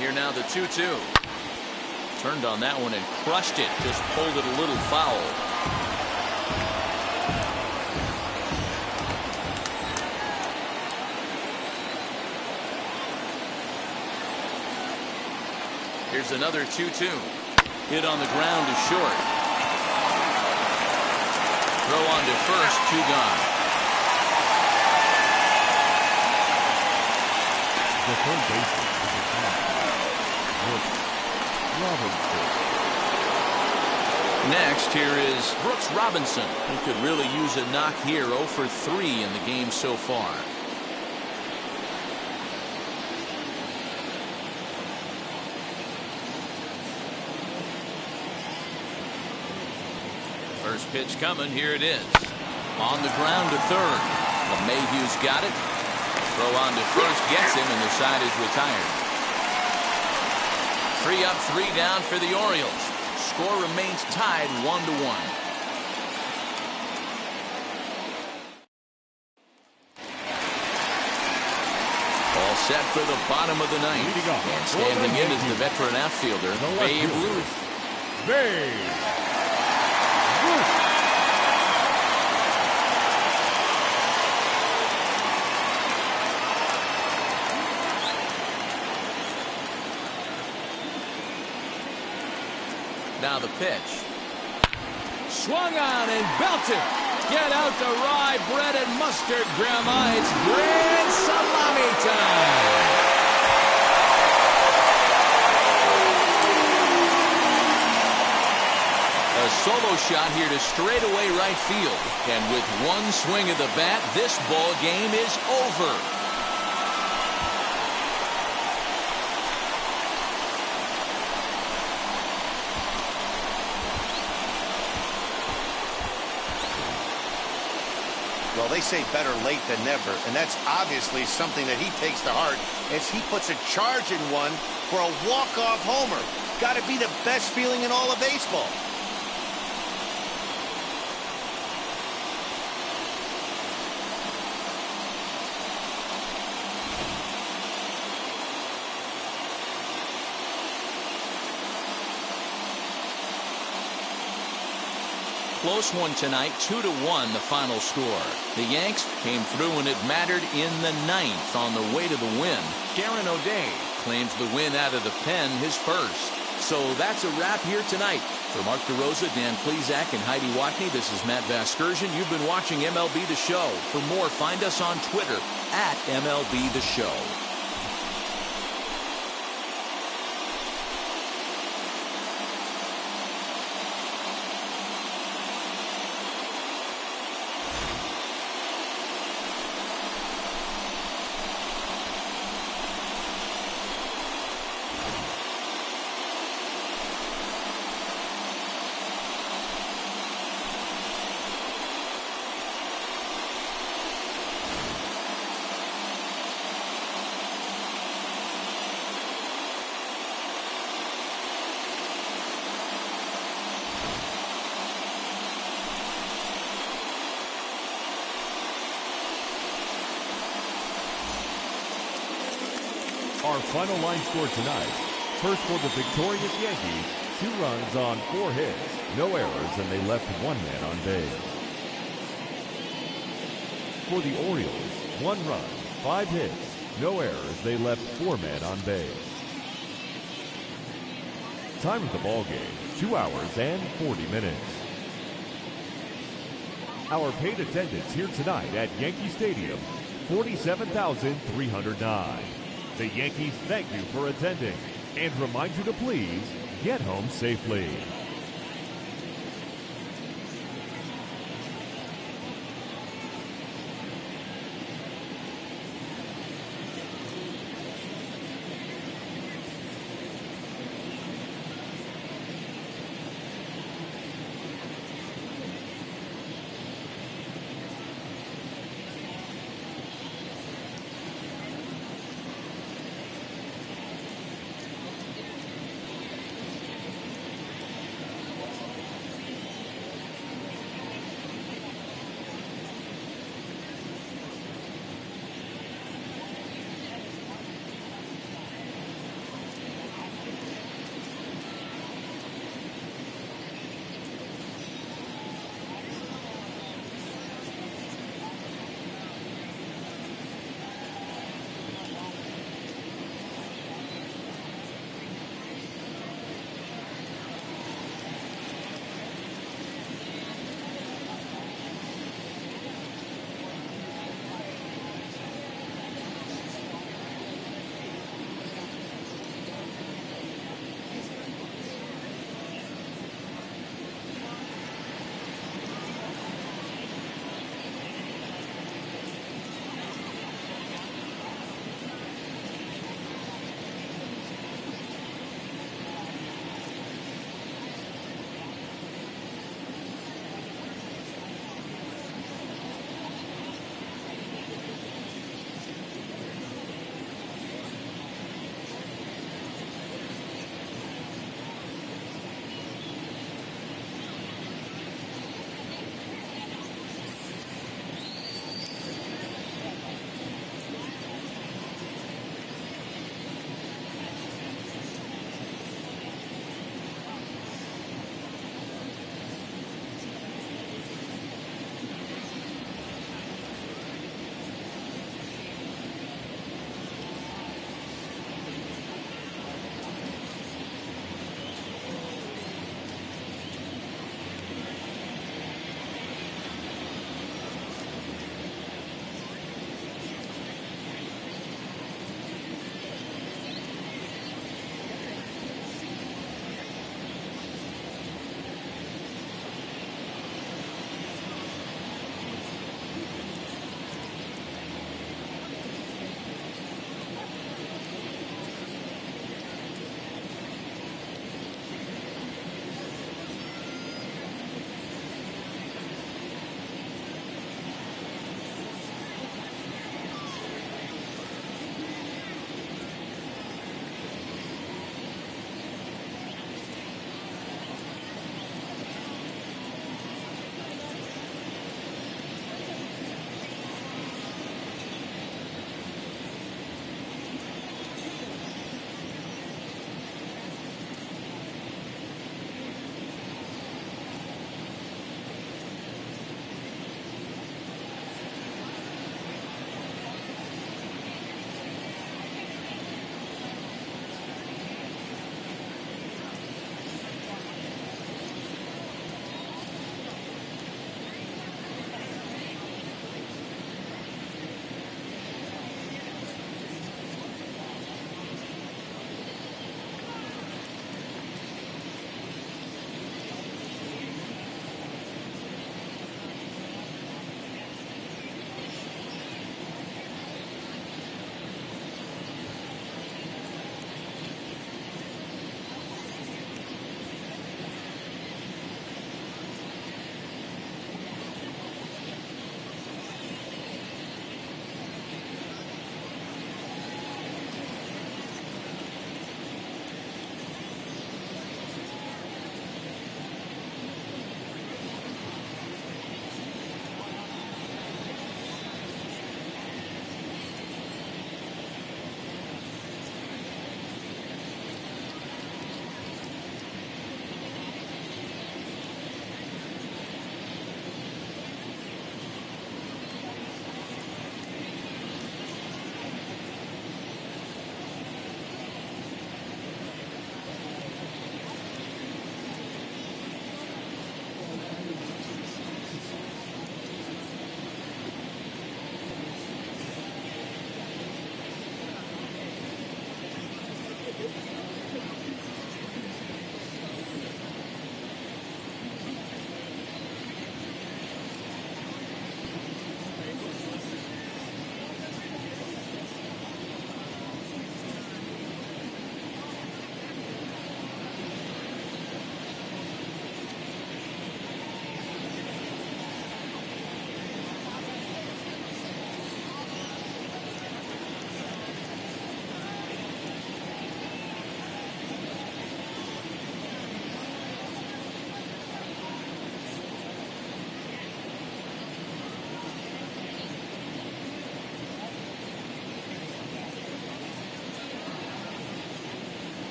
Here now the 2-2. Turned on that one and crushed it. Just pulled it a little foul. Here's another 2-2. Hit on the ground to short. Throw on to first, 2 gone. The third baseman Next, here is Brooks Robinson. He could really use a knock here. 0 for 3 in the game so far. First pitch coming. Here it is. On the ground to third. LeMahieu's got it. Throw on to first gets him, and the side is retired. 3 up, 3 down for the Orioles. Score remains tied 1-1. All set for the bottom of the ninth. And standing in is the veteran outfielder, Babe Ruth. Babe. Now the pitch. Swung on and belted. Get out the rye bread and mustard, Grandma. It's grand salami time. A solo shot here to straightaway right field. And with one swing of the bat, this ball game is over. Well, they say better late than never, and that's obviously something that he takes to heart as he puts a charge in one for a walk-off homer. Got to be the best feeling in all of baseball. Close one tonight, 2-1 the final score. The Yanks came through when it mattered in the ninth on the way to the win. Darren O'Day claims the win out of the pen, his first. So that's a wrap here tonight. For Mark DeRosa, Dan Plesac, and Heidi Watney, this is Matt Vasgersian. You've been watching MLB The Show. For more, find us on Twitter at MLB The Show. Our final line score tonight. First for the victorious Yankees, 2 runs on 4 hits, no errors, and they left 1 man on base. For the Orioles, 1 run, 5 hits, no errors, they left 4 men on base. Time of the ball game, 2 hours and 40 minutes. Our paid attendance here tonight at Yankee Stadium, 47,309. The Yankees thank you for attending and remind you to please get home safely.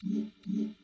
you.